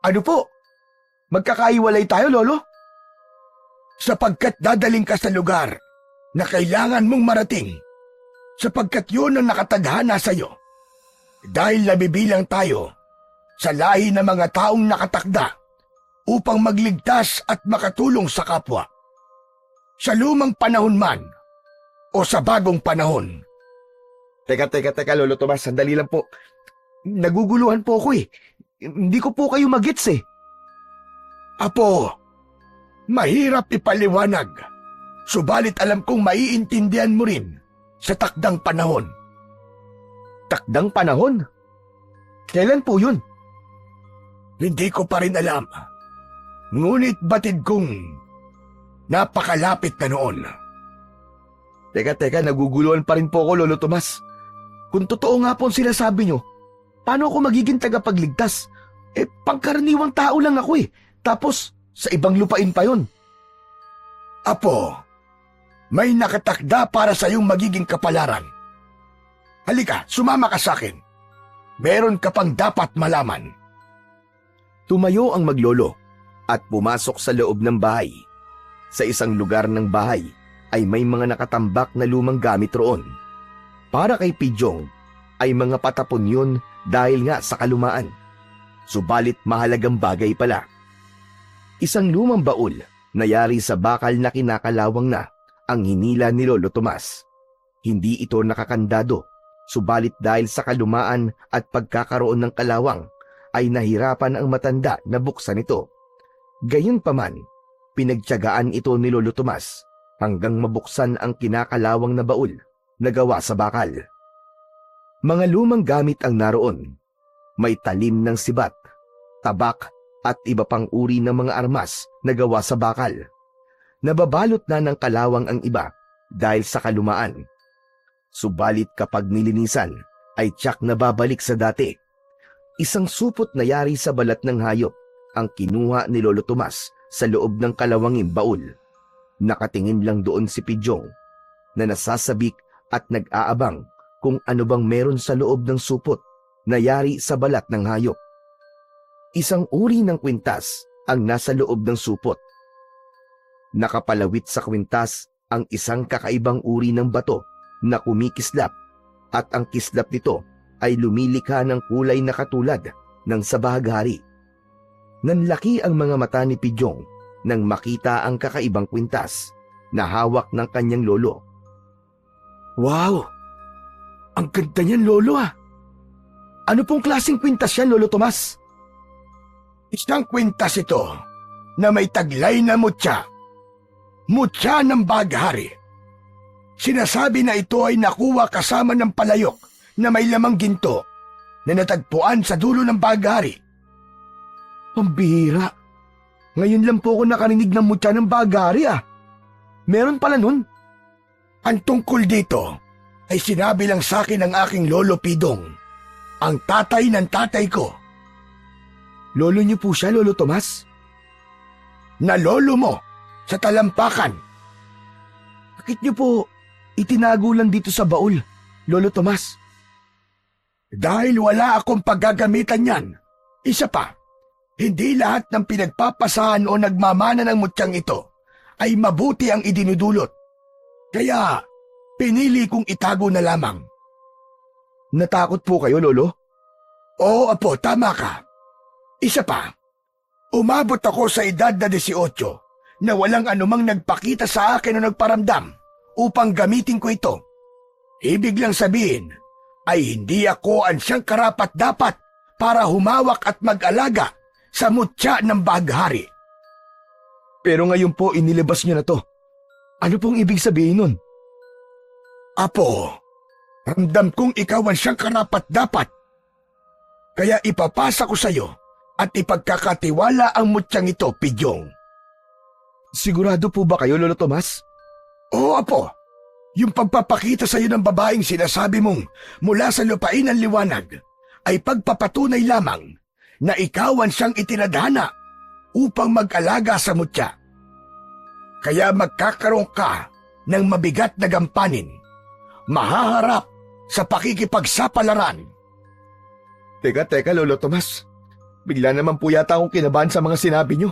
Ano po? Magkakaiwalay tayo, Lolo? Sapagkat dadaling ka sa lugar na kailangan mong marating, sapagkat yun ang nakatadhana sa'yo. Dahil nabibilang tayo sa lahi ng mga taong nakatakda upang magligtas at makatulong sa kapwa. Sa lumang panahon man o sa bagong panahon. Teka, Lolo Tomas, sandali lang po. Naguguluhan po ako eh. Hindi ko po kayo magets eh. Apo, mahirap ipaliwanag, subalit alam kong maiintindihan mo rin sa takdang panahon. Takdang panahon? Kailan po yun? Hindi ko pa rin alam. Ngunit batid kong napakalapit na noon. Teka, naguguluhan pa rin po ako, Lolo Tomas. Kung totoo nga po ang sinasabi nyo, paano ako magiging tagapagligtas? Pangkaraniwang tao lang ako eh. Tapos, sa ibang lupain pa yon. Apo, May nakatakda para sa iyong magiging kapalaran. Halika, sumama ka sa akin. Meron ka pang dapat malaman. Tumayo ang maglolo at pumasok sa loob ng bahay. Sa isang lugar ng bahay ay may mga nakatambak na lumang gamit roon. Para kay Pidyong ay mga patapon yun dahil nga sa kalumaan. Subalit mahalagang bagay pala. Isang lumang baul na yari sa bakal na kinakalawang na ang hinila ni Lolo Tomas. Hindi ito nakakandado, subalit dahil sa kalumaan at pagkakaroon ng kalawang ay nahirapan ang matanda na buksan ito. Gayunpaman, pinagtiyagaan ito ni Lolo Tomas hanggang mabuksan ang kinakalawang na baul na gawa sa bakal. Mga lumang gamit ang naroon. May talim ng sibat, tabak at iba pang uri ng mga armas na gawa sa bakal. Nababalot na ng kalawang ang iba dahil sa kalumaan. Subalit kapag nilinisan ay tiyak na babalik sa dati. Isang supot na yari sa balat ng hayop ang kinuha ni Lolo Tomas sa loob ng kalawanging baul. Nakatingin lang doon si Pidyong na nasasabik at nag-aabang kung ano bang meron sa loob ng supot na yari sa balat ng hayop. Isang uri ng kwintas ang nasa loob ng supot. Nakapalawit sa kwintas ang isang kakaibang uri ng bato na kumikislap at ang kislap nito ay lumilikha ng kulay na katulad ng sa bahaghari. Nanlaki ang mga mata ni Pidyong nang makita ang kakaibang kwintas na hawak ng kanyang lolo. Wow! Ang ganda niyan, Lolo ah! Ano pong klaseng kwintas yan, Lolo Tomas? Isang kwintas ito na may taglay na mutya. Mutya ng baghari. Sinasabi na ito ay nakuha kasama ng palayok na may lamang ginto na natagpuan sa dulo ng baghari. Pambihira! Ngayon lang po ako nakarinig ng mutya ng baghari ah! Meron pala nun? Ang tungkol dito ay sinabi lang sa akin ng aking lolo Pidong, ang tatay ng tatay ko. Lolo niyo po siya, Lolo Tomas? Na lolo mo sa talampakan. Bakit niyo po itinago lang dito sa baul, Lolo Tomas? Dahil wala akong paggagamitan yan. Isa pa, hindi lahat ng pinagpapasahan o nagmamana ng mutyang ito ay mabuti ang idinudulot. Kaya pinili kong itago na lamang. Natakot po kayo, Lolo? Oo, apo, tama ka. Isa pa, umabot ako sa edad na 18 na walang anumang nagpakita sa akin o nagparamdam upang gamitin ko ito. Ibig lang sabihin ay hindi ako ang siyang karapat-dapat para humawak at mag-alaga sa mutya ng baghari. Pero ngayon po inilabas niyo na to. Ano pong ibig sabihin nun? Apo, ramdam kong ikaw ang siyang karapat-dapat. Kaya ipapasa ko sa iyo at ipagkakatiwala ang mutyang ito, Pidyong. Sigurado po ba kayo, Lolo Tomas? Oo, apo. Yung pagpapakita sa iyo ng babaeng sinasabi mong mula sa lupain ng liwanag ay pagpapatunay lamang na ikaw ang siyang itinadhana upang mag-alaga sa mutya. Kaya magkakaroon ka ng mabigat na gampanin, mahaharap sa pakikipagsapalaran. Teka, Lolo Tomas. Bigla naman po yata akong kinabahan sa mga sinabi niyo.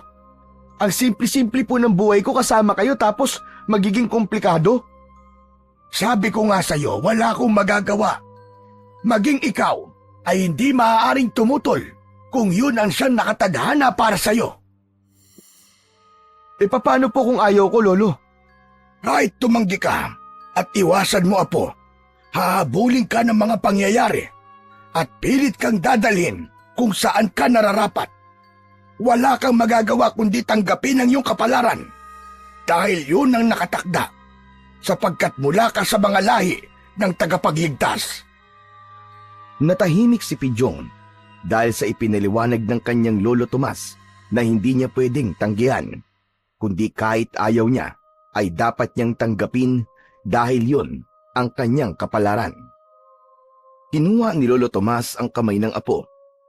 Ang simple-simple po ng buhay ko kasama kayo tapos magiging komplikado. Sabi ko nga sa iyo, wala akong magagawa. Maging ikaw ay hindi maaaring tumutol kung yun ang siyang nakatadhana para sa iyo. E paano po kung ayaw ko, Lolo? Kahit tumanggi ka at iwasan mo, apo, hahabulin ka ng mga pangyayari at pilit kang dadalhin kung saan ka nararapat. Wala kang magagawa kundi tanggapin ang iyong kapalaran dahil yun ang nakatakda sapagkat mula ka sa mga lahi ng tagapagligtas. Natahimik si Pidyong dahil sa ipinaliwanag ng kanyang lolo Tomas na hindi niya pwedeng tanggihan, kundi kahit ayaw niya ay dapat niyang tanggapin dahil yun ang kanyang kapalaran. Kinuha ni Lolo Tomas ang kamay ng apo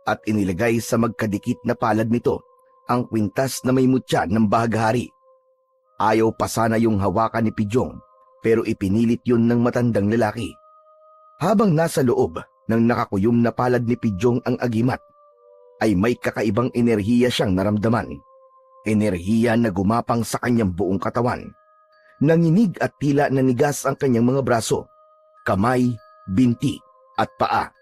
at inilagay sa magkadikit na palad nito ang kwintas na may mutya ng bahaghari. Ayaw pa sana yung hawakan ni Pidyong pero ipinilit yun ng matandang lalaki. Habang nasa loob ng nakakuyom na palad ni Pidyong ang agimat, ay may kakaibang enerhiya siyang naramdaman. Enerhiya na gumapang sa kanyang buong katawan. Nanginig at tila nanigas ang kanyang mga braso, kamay, binti at paa.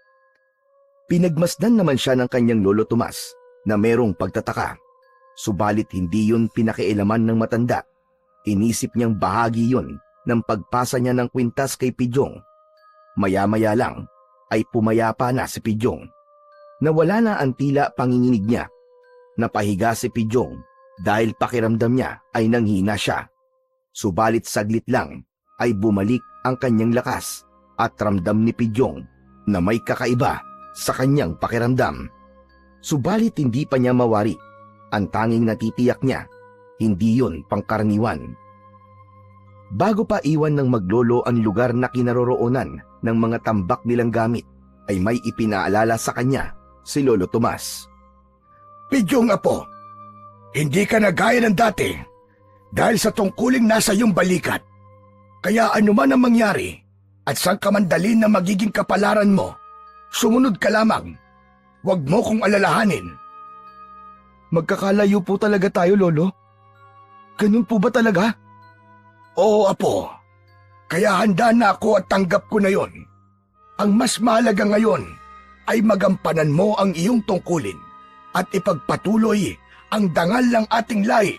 Pinagmasdan naman siya ng kanyang lolo Tomas na merong pagtataka. Subalit hindi yun pinakialaman ng matanda. Inisip niyang bahagi yun ng pagpasa niya ng kwintas kay Pidyong. Maya-maya lang ay pumayapa na si Pidyong. Nawala na ang tila panginginig niya. Napahiga si Pidyong dahil pakiramdam niya ay nanghina siya. Subalit saglit lang ay bumalik ang kanyang lakas at ramdam ni Pidyong na may kakaiba sa kanyang pakiramdam. Subalit hindi pa niya mawari. Ang tanging natitiyak niya, hindi yun pangkaraniwan. Bago pa iwan ng maglolo ang lugar na kinaroroonan ng mga tambak nilang gamit, ay may ipinaalala sa kanya si Lolo Tomas. Pidyong apo, hindi ka na gaya ng dati dahil sa tungkuling nasa iyong balikat. Kaya anuman ang mangyari at saan ka man dalhin na magiging kapalaran mo, sumunod ka lamang. Huwag mo kong alalahanin. Magkakalayo po talaga tayo, Lolo? Ganun po ba talaga? Oo, apo. Kaya handa na ako at tanggap ko na yon. Ang mas mahalaga ngayon ay magampanan mo ang iyong tungkulin at ipagpatuloy ang dangal ng ating lahi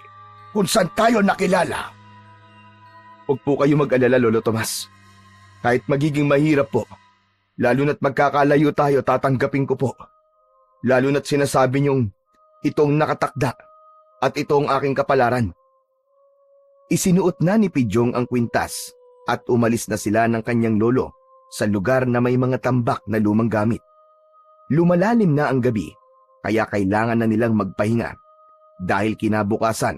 kung saan tayo nakilala. Huwag po kayo mag-alala, Lolo Tomas. Kahit magiging mahirap po, lalo na't magkakalayo tayo, tatanggapin ko po. Lalo na't sinasabi niyong itong nakatakda at itong aking kapalaran. Isinuot na ni Pidyong ang kwintas at umalis na sila ng kanyang lolo sa lugar na may mga tambak na lumang gamit. Lumalalim na ang gabi, kaya kailangan na nilang magpahinga dahil kinabukasan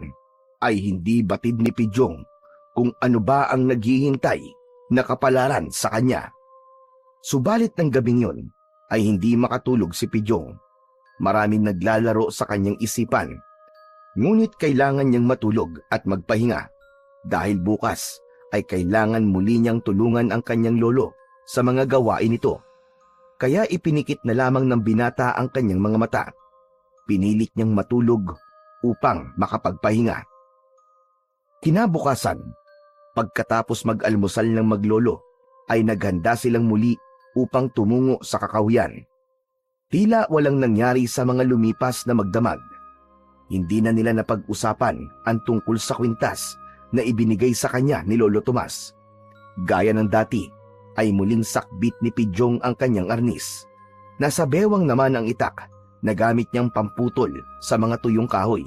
ay hindi batid ni Pidyong kung ano ba ang naghihintay na kapalaran sa kanya. Subalit ng gabing yun ay hindi makatulog si Pidyong. Maraming naglalaro sa kanyang isipan, ngunit kailangan niyang matulog at magpahinga dahil bukas ay kailangan muli niyang tulungan ang kanyang lolo sa mga gawain nito. Kaya ipinikit na lamang ng binata ang kanyang mga mata. Pinilit niyang matulog upang makapagpahinga. Kinabukasan, pagkatapos mag-almusal ng maglolo, ay naghanda silang muli upang tumungo sa kakahuyan. Tila walang nangyari sa mga lumipas na magdamag. Hindi na nila napag-usapan ang tungkol sa kwintas na ibinigay sa kanya ni Lolo Tomas. Gaya ng dati, ay muling sakbit ni Pidyong ang kanyang arnis. Nasa bewang naman ang itak na gamit niyang pamputol sa mga tuyong kahoy.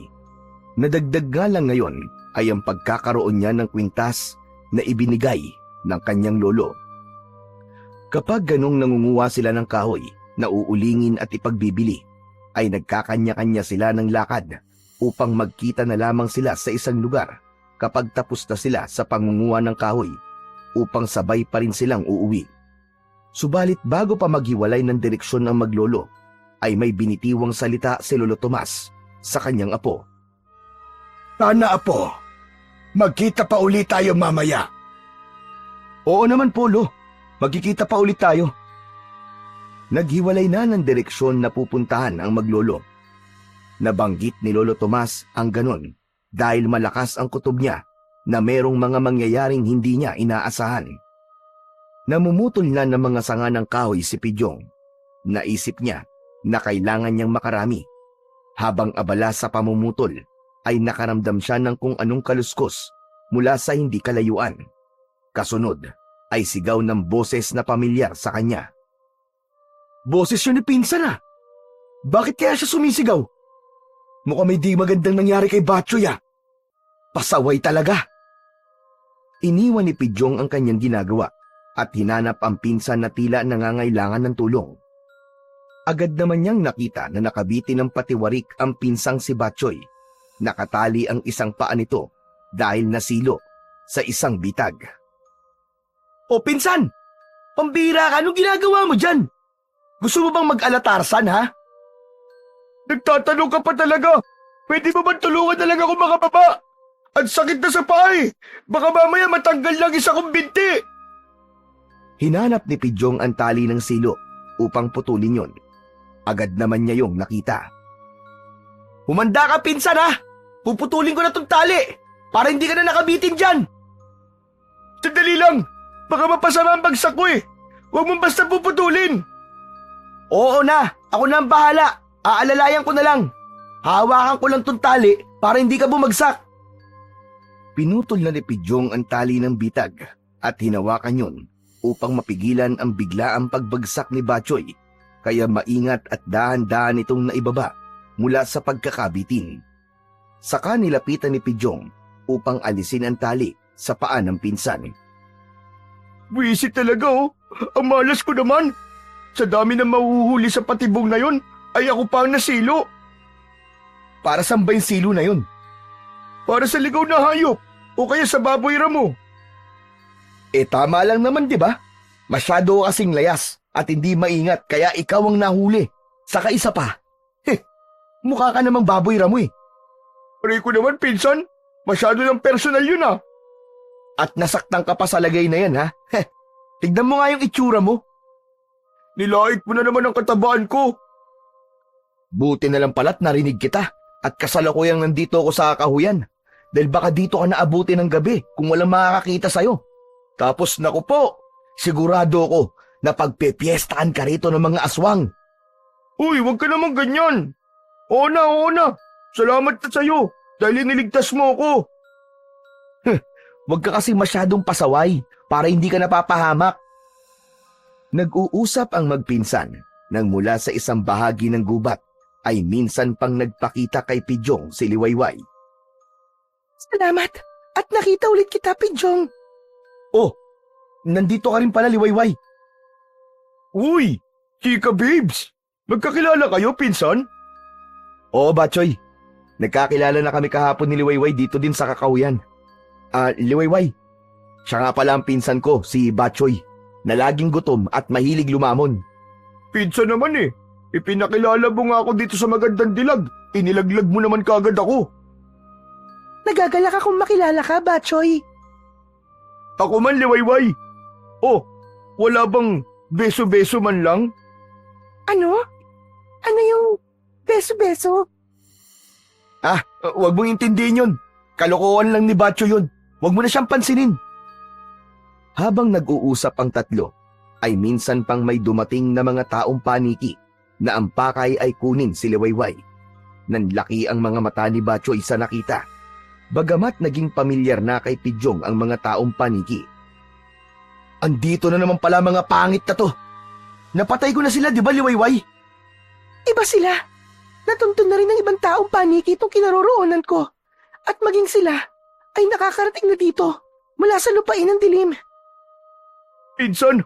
Nadagdag nga lang ngayon ay ang pagkakaroon niya ng kwintas na ibinigay ng kanyang lolo. Kapag ganong nangunguha sila ng kahoy na uulingin at ipagbibili, ay nagkakanya-kanya sila ng lakad upang magkita na lamang sila sa isang lugar kapag tapos na sila sa pangunguha ng kahoy upang sabay pa rin silang uuwi. Subalit bago pa maghiwalay ng direksyon ng maglolo, ay may binitiwang salita si Lolo Tomas sa kanyang apo. Sana apo, magkita pa ulit tayo mamaya. Oo naman po, Lo. Magkikita pa ulit tayo. Naghiwalay na ng direksyon na pupuntahan ang maglolo. Nabanggit ni Lolo Tomas ang ganon dahil malakas ang kutob niya na merong mga mangyayaring hindi niya inaasahan. Namumutol na ng mga sanga ng kahoy si Pidyong. Naisip niya na kailangan niyang makarami. Habang abala sa pamumutol, ay nakaramdam siya ng kung anong kaluskos mula sa hindi kalayuan. Kasunod ay sigaw ng boses na pamilyar sa kanya. Boses yun ni Pinsan ah. Bakit kaya siya sumisigaw? Mukhang may di magandang nangyari kay Batchoy ah. Pasaway talaga. Iniwan ni Pidyong ang kanyang ginagawa at hinanap ang pinsan na tila nangangailangan ng tulong. Agad naman niyang nakita na nakabitin ng patiwarik ang pinsang si Batchoy. Nakatali ang isang paa nito dahil nasilo sa isang bitag. O Pinsan! Pambira ka, anong ginagawa mo dyan? Gusto mo bang mag-alatarsan ha? Nagtatanong ka pa talaga. Pwede mo ba tulungan na lang ako makababa? Ang sakit na sa paa eh. Baka mamaya matanggal lang isa kong binti. Hinanap ni Pidyong ang tali ng silo upang putulin yon. Agad naman niya yung nakita. Humanda ka, pinsan ha! Puputulin ko na tong tali para hindi ka na nakabitin dyan! Sandali lang. Baka mapasama ang bagsak ko eh. Huwag mong basta puputulin. Oo na, ako na ang bahala. Aalalayan ko na lang. Hawakan ko lang tong tali para hindi ka bumagsak. Pinutol na ni Pidyong ang tali ng bitag at hinawakan yon upang mapigilan ang biglaang pagbagsak ni Batchoy, kaya maingat at dahan-dahan itong naibaba mula sa pagkakabitin. Saka nilapitan ni Pidyong upang alisin ang tali sa paa ng pinsan. Buwisit talaga oh. Ang malas ko naman. Sa dami ng mahuhuli sa patibong na yon, ay ako pa ang nasilo. Para saan ba yung silo na yun? Para sa ligaw na hayop o kaya sa baboy ramo. Eh tama lang naman, di ba? Masyado kasing layas at hindi maingat kaya ikaw ang nahuli. Saka isa pa. Mukha ka namang baboy ramo eh. Aray ko naman, pinsan. Masyado ng personal yun ah. At nasaktan ka pa sa lagay na yan ha. Tignan mo nga yung itsura mo. Nilait mo na naman ang katabaan ko. Buti na lang pala't narinig kita at kasalukuyang nandito ako sa kahuyan. Dahil baka dito ka naabuti ng gabi kung walang makakakita sa'yo. Tapos naku po, sigurado ko na pagpepiestahan ka rito ng mga aswang. Uy, huwag ka naman ganyan. Oo na. Salamat na sa'yo dahil iniligtas mo ako. Huwag ka kasi masyadong pasaway para hindi ka napapahamak. Nag-uusap ang magpinsan nang mula sa isang bahagi ng gubat ay minsan pang nagpakita kay Pidyong si Liwayway. Salamat at nakita ulit kita, Pidyong. Oh, nandito ka rin pala, Liwayway. Uy, Chika Babes. Magkakilala kayo, pinsan? Oo, Batchoy. Nagkakilala na kami kahapon ni Liwayway dito din sa Kakahuyan. Liwayway, siya nga pala ang pinsan ko, si Batchoy, na laging gutom at mahilig lumamon. Pinsan naman eh. Ipinakilala mo nga ako dito sa magandang dilag. Inilaglag mo naman kagad ako. Nagagalak akong makilala ka, Batchoy. Ako man, Liwayway. Oh, wala bang beso-beso man lang? Ano? Ano yung beso-beso? Huwag mong intindihin yun. Kalokohan lang ni Batchoy yun. Huwag mo na siyang pansinin. Habang nag-uusap ang tatlo, ay minsan pang may dumating na mga taong paniki na ang pakay ay kunin si Liwayway. Nanlaki ang mga mata ni Batchoy sa nakita. Bagamat naging pamilyar na kay Pidyong ang mga taong paniki. Andito na naman pala mga pangit na to. Napatay ko na sila, di ba, Liwayway? Iba sila. Natuntun na rin ng ibang taong paniki itong kinaroroonan ko. At maging sila ay nakakarating na dito mula sa lupain ng dilim. Pinsan,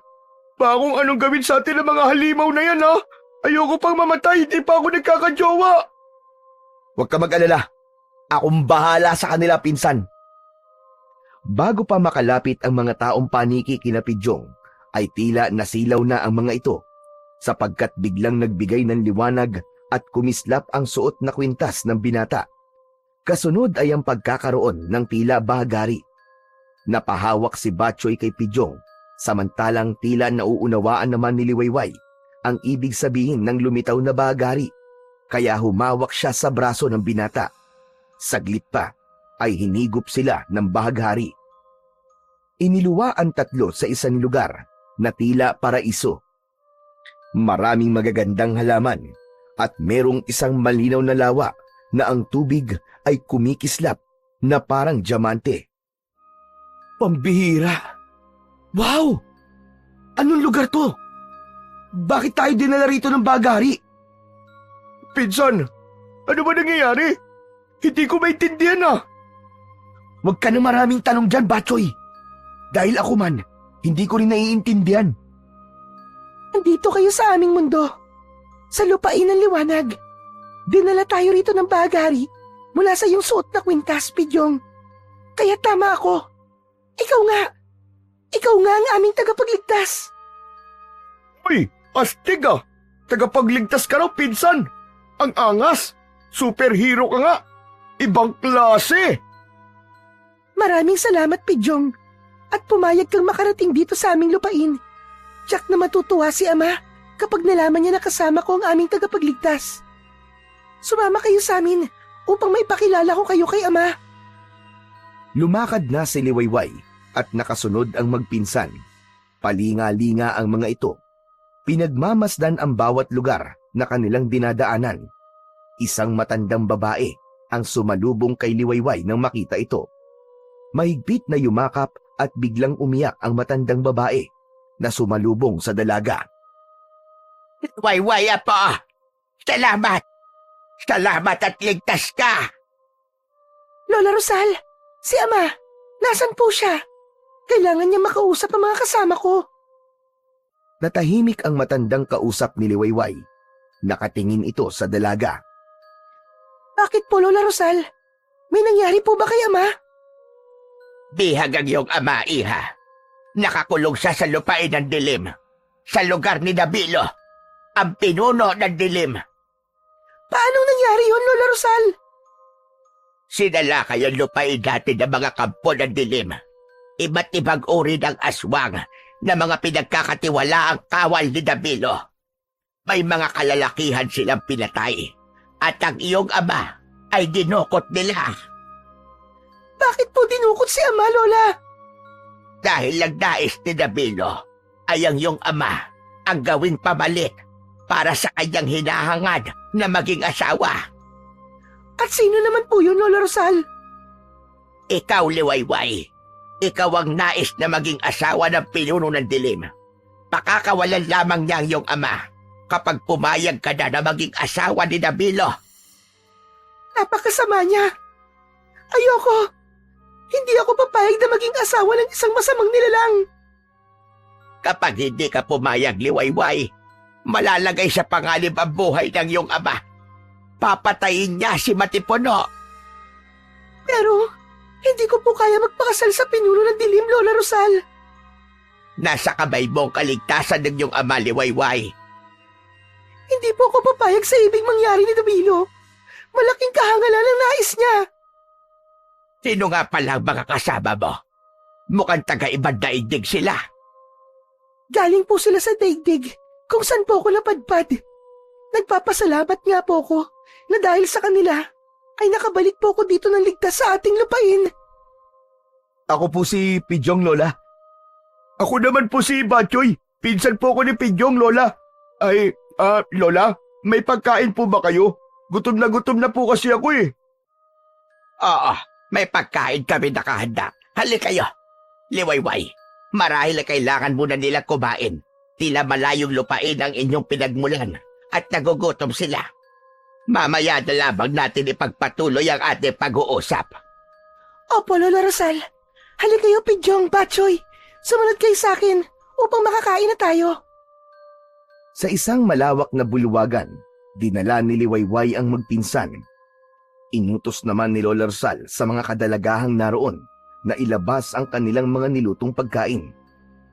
pa kung anong gawin sa atin ng mga halimaw na yan ha? Ayoko pang mamatay, hindi pa ako nagkakajowa. Huwag ka mag-alala. Akong bahala sa kanila, pinsan. Bago pa makalapit ang mga taong paniki kina Pidyong, ay tila nasilaw na ang mga ito sapagkat biglang nagbigay ng liwanag at kumislap ang suot na kwintas ng binata. Kasunod ay ang pagkakaroon ng tila bahagari. Napahawak si Batchoy kay Pidyong, samantalang tila nauunawaan naman ni Liwayway ang ibig sabihin ng lumitaw na bahagari, kaya humawak siya sa braso ng binata. Saglit pa ay hinigop sila ng bahaghari. Iniluwa ang tatlo sa isang lugar na tila paraiso. Maraming magagandang halaman at merong isang malinaw na lawa na ang tubig ay kumikislap na parang diamante. Pambihira. Wow! Anong lugar to? Bakit tayo dinala rito ng bahagari? Pinsan, ano ba nangyayari? Hindi ko maintindihan ah. Huwag ka na maraming tanong dyan, Batchoy. Dahil ako man, hindi ko rin naiintindihan. Nandito kayo sa aming mundo. Sa lupain ng liwanag. Dinala tayo rito ng bahagari mula sa iyong suot na kwintas, Pidyong. Kaya tama ako. Ikaw nga. Ikaw nga ang aming tagapagligtas. Uy, astig ah. Tagapagligtas ka raw, pinsan. Ang angas. Superhero ka nga. Ibang klase. Maraming salamat, Pidyong. At pumayag kang makarating dito sa aming lupain. Tiyak na matutuwa si Ama kapag nalaman niya na kasama ko ang aming tagapagligtas. Sumama kayo sa amin upang maipakilala ko kayo kay Ama. Lumakad na si Liwayway at nakasunod ang magpinsan. Palinga-linga ang mga ito. Pinagmamasdan ang bawat lugar na kanilang dinadaanan. Isang matandang babae ang sumalubong kay Liwayway nang makita ito. Mahigpit na yumakap at biglang umiyak ang matandang babae na sumalubong sa dalaga. Wayway, Apo! Salamat! Salamat at ligtas ka! Lola Rosal, si Ama, nasan po siya? Kailangan niya makausap ang mga kasama ko. Natahimik ang matandang kausap ni Liwayway. Nakatingin ito sa dalaga. Bakit po, Lola Rosal? May nangyari po ba kay Ama? Bihag ang iyong ama, Iha. Nakakulong siya sa lupain ng dilim. Sa lugar ni Dabilo. Ang pinuno ng dilim. Paano nangyari yun, Lola Rosal? Sinala kayo lupain natin ng mga kampo ng dilim. Iba't ibang uri ng aswang na mga pinagkakatiwala ang kawal ni Dabilo. May mga kalalakihan silang pinatay. At ang iyong ama ay dinukot nila. Bakit po dinukot si Ama, Lola? Dahil lang nais ni Dabilo ay ang iyong ama ang gawing pamalit para sa kanyang hinahangad na maging asawa. At sino naman po yun, Lola Rosal? Ikaw, Liwayway. Ikaw ang nais na maging asawa ng pinuno ng dilim. Pakakawalan lamang niya ang iyong ama kapag pumayag ka na maging asawa ni Dabilo. Napakasama niya. Ayoko. Hindi ako papayag na maging asawa ng isang masamang nilalang. Kapag hindi ka pumayag, Liwayway, malalagay sa panganib ang buhay ng iyong ama. Papatayin niya si Matipuno. Pero, hindi ko po kaya magpakasal sa pinuno ng dilim, Lola Rosal. Nasa kamay mo ang kaligtasan ng iyong ama, Liwayway. Hindi po ako papayag sa ibig mangyari ni Dabilo. Malaking kahangalan ang nais niya. Sino nga pala ang mga kasama mo? Mukhang taga-ibang daigdig sila. Galing po sila sa daigdig kung saan po ako napadpad. Nagpapasalamat nga po ako na dahil sa kanila ay nakabalik po ako dito ng ligtas sa ating lupain. Ako po si Pidyong, Lola. Ako naman po si Batchoy. Pinsan po ko ni Pidyong, Lola. Lola, may pagkain po ba kayo? Gutom na po kasi ako eh. Oo, may pagkain kami nakahanda. Halika kayo. Liwayway, marahil ay kailangan muna nila kumain. Tila malayong lupain ang inyong pinagmulan at nagugutom sila. Mamaya na lamang natin ipagpatuloy ang ating pag-uusap. Opo, Lola Rosal. Halika kayo, Pidyong, Batchoy. Sumunod kayo sa akin upang makakain na tayo. Sa isang malawak na bulwagan, dinala ni Liwayway ang magpinsan. Inutos naman ni Lola Rosal sa mga kadalagahang naroon na ilabas ang kanilang mga nilutong pagkain.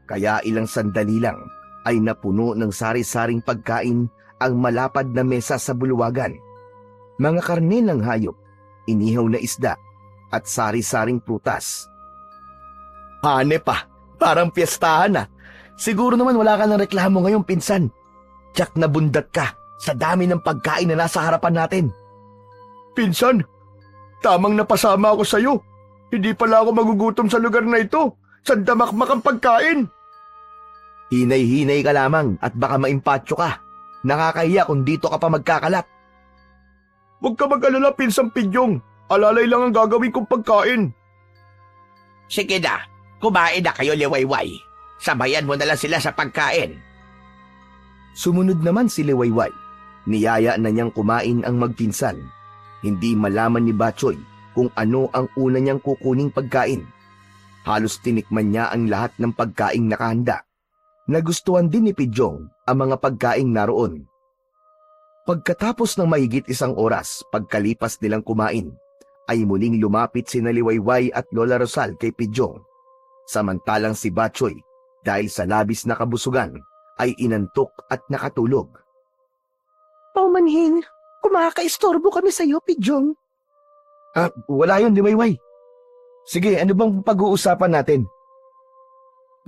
Kaya ilang sandali lang ay napuno ng sari-saring pagkain ang malapad na mesa sa bulwagan. Mga karne ng hayop, inihaw na isda, at sari-saring prutas. Hane pa, parang piyestahan na. Siguro naman wala ka ng reklamo ngayong pinsan. Tiyak na bundat ka sa dami ng pagkain na nasa harapan natin. Pinsan, tamang napasama ako sa'yo. Hindi pala ako magugutom sa lugar na ito. Sandamakmak ang pagkain. Hinay-hinay ka lamang at baka maimpatyo ka. Nakakahiya kung dito ka pa magkakalat. Huwag ka mag-alala, Pinsang Pidyong. Alalay lang ang gagawin kong pagkain. Sige na, kumain na kayo, Liwayway. Sabayan mo na lang sila sa pagkain. Sumunod naman si Liwayway. Niyaya na niyang kumain ang magpinsan. Hindi malaman ni Batchoy kung ano ang una niyang kukuning pagkain. Halos tinikman niya ang lahat ng pagkaing nakahanda. Nagustuhan din ni Pidyong ang mga pagkaing naroon. Pagkatapos ng mahigit isang oras pagkalipas nilang kumain, ay muling lumapit sina Liwayway at Lola Rosal kay Pidyong. Samantalang si Batchoy, dahil sa labis na kabusugan, ay inantok at nakatulog. Paumanhin, kumakaistorbo kami sa iyo, Pidyong. Wala yun, Liwayway. Sige, ano bang pag-uusapan natin?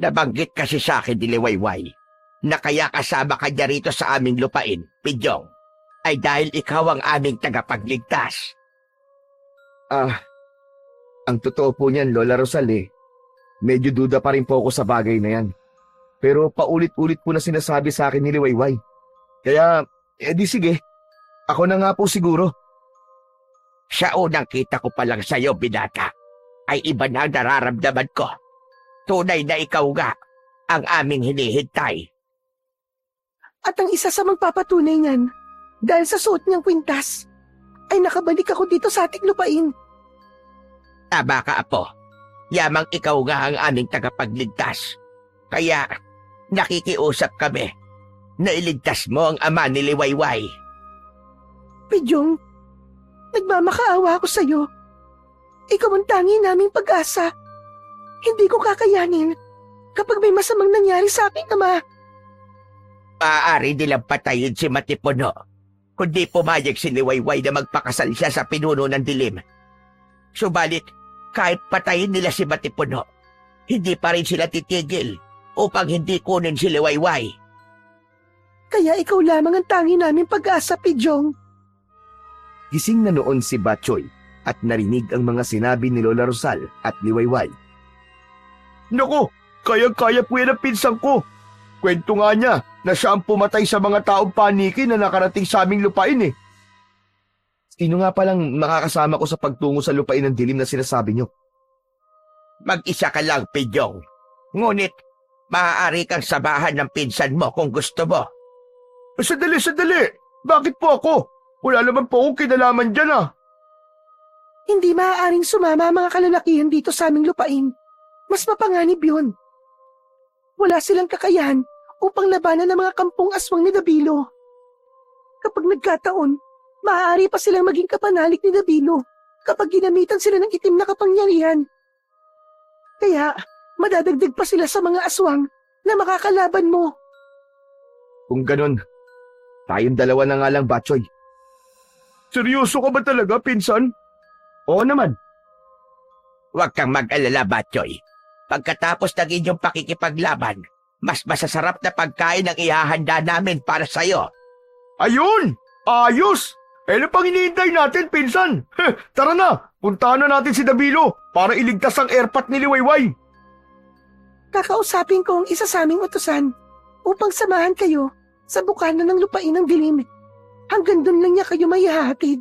Nabanggit kasi sa akin ni Liwayway na kaya kasama ka niya rito sa aming lupain, Pidyong, ay dahil ikaw ang aming tagapagligtas. Ang totoo po niyan, Lola Rosal medyo duda pa rin po ako sa bagay na yan. Pero paulit-ulit po na sinasabi sa akin ni Liwayway. Kaya, di sige, ako na nga po siguro. Sa unang kita ko pa lang sa'yo, binata, ay iba na ang nararamdaman ko. Tunay na ikaw nga ang aming hinihintay. At ang isa sa magpapatunay niyan, dahil sa suot niyang kwintas, ay nakabalik ako dito sa ating lupain. Tama ka, Apo. Yamang ikaw nga ang aming tagapagligtas. Kaya nakikiusap kami na iligtas mo ang ama ni Liwayway. Pidyong, nagmamakaawa ako sa'yo. Ikaw ang tangi naming pag-asa. Hindi ko kakayanin kapag may masamang nangyari sa aking ama. Maaari nilang patayin si Matipuno, kundi pumayag si Liwayway na magpakasal siya sa pinuno ng dilim. Subalit, kahit patayin nila si Matipuno, hindi pa rin sila titigil upang hindi kunin si Liwayway. Kaya ikaw lamang ang tangi naming pag-asa, Pidyong. Gising na noon si Batchoy at narinig ang mga sinabi ni Lola Rosal at Liwayway. Naku, kayang-kaya po yan ang pinsang ko. Kwento nga niya na siya ang pumatay sa mga taong paniki na nakarating sa aming lupain Sino nga palang makakasama ko sa pagtungo sa lupain ng dilim na sinasabi niyo? Mag-isa ka lang, Pidyong. Ngunit, maaari kang sabahan ng pinsan mo kung gusto mo. Sandali! Bakit po ako? Wala naman po akong kinalaman dyan Hindi maaaring sumama ang mga kalalakihan dito sa aming lupain. Mas mapanganib yun. Wala silang kakayahan upang labanan ng mga kampong aswang ni Dabilo. Kapag nagkataon, maaari pa silang maging kapanalik ni Dabilo kapag ginamitan sila ng itim na kapangyarihan. Kaya, madadagdag pa sila sa mga aswang na makakalaban mo. Kung ganon, tayong dalawa na nga lang, Batchoy. Seryoso ka ba talaga, pinsan? Oo naman. Huwag kang mag-alala, Batchoy. Pagkatapos ng inyong pakikipaglaban, mas masasarap na pagkain ang ihahanda namin para sa'yo. Ayun! Ayos! Ano pang hinihintay natin, pinsan? Tara na, puntahan na natin si Dabilo para iligtas ang airpat ni Liwayway. Kakausapin ko ang isa sa aming utusan upang samahan kayo sa bukana ng lupain ng dilim. Hanggang doon lang niya kayo maihahatid.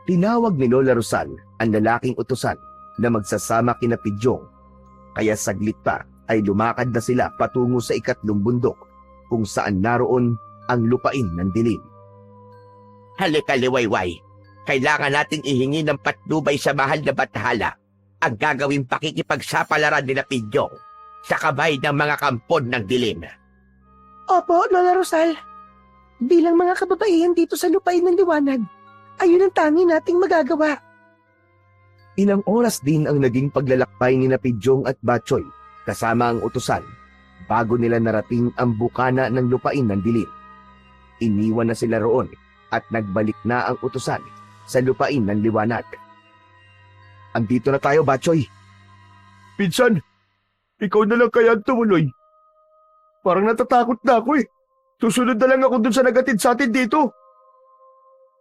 Tinawag ni Lola Rosal ang lalaking utusan na magsasama kina Pidyong. Kaya saglit pa ay lumakad na sila patungo sa ikatlong bundok kung saan naroon ang lupain ng dilim. Halika, Liwayway. Kailangan nating ihingi ng patnubay sa mahal na Bathala ang gagawing pakikipagsapalaran nila Pidyong sa kamay ng mga kampon ng dilim. Opo, Lola Rosal. Bilang mga kababaihan dito sa lupain ng liwanag, ayun ang tangi nating magagawa. Ilang oras din ang naging paglalakbay ni Pidyong at Batchoy kasama ang utusan bago nila narating ang bukana ng lupain ng dilim. Iniwan na sila roon at nagbalik na ang utusan sa lupain ng liwanag. Andito na tayo, Batchoy. Pinsan, ikaw na lang kaya tumuloy. Parang natatakot na ako Susunod na lang ako dun sa nagatid sa atin dito.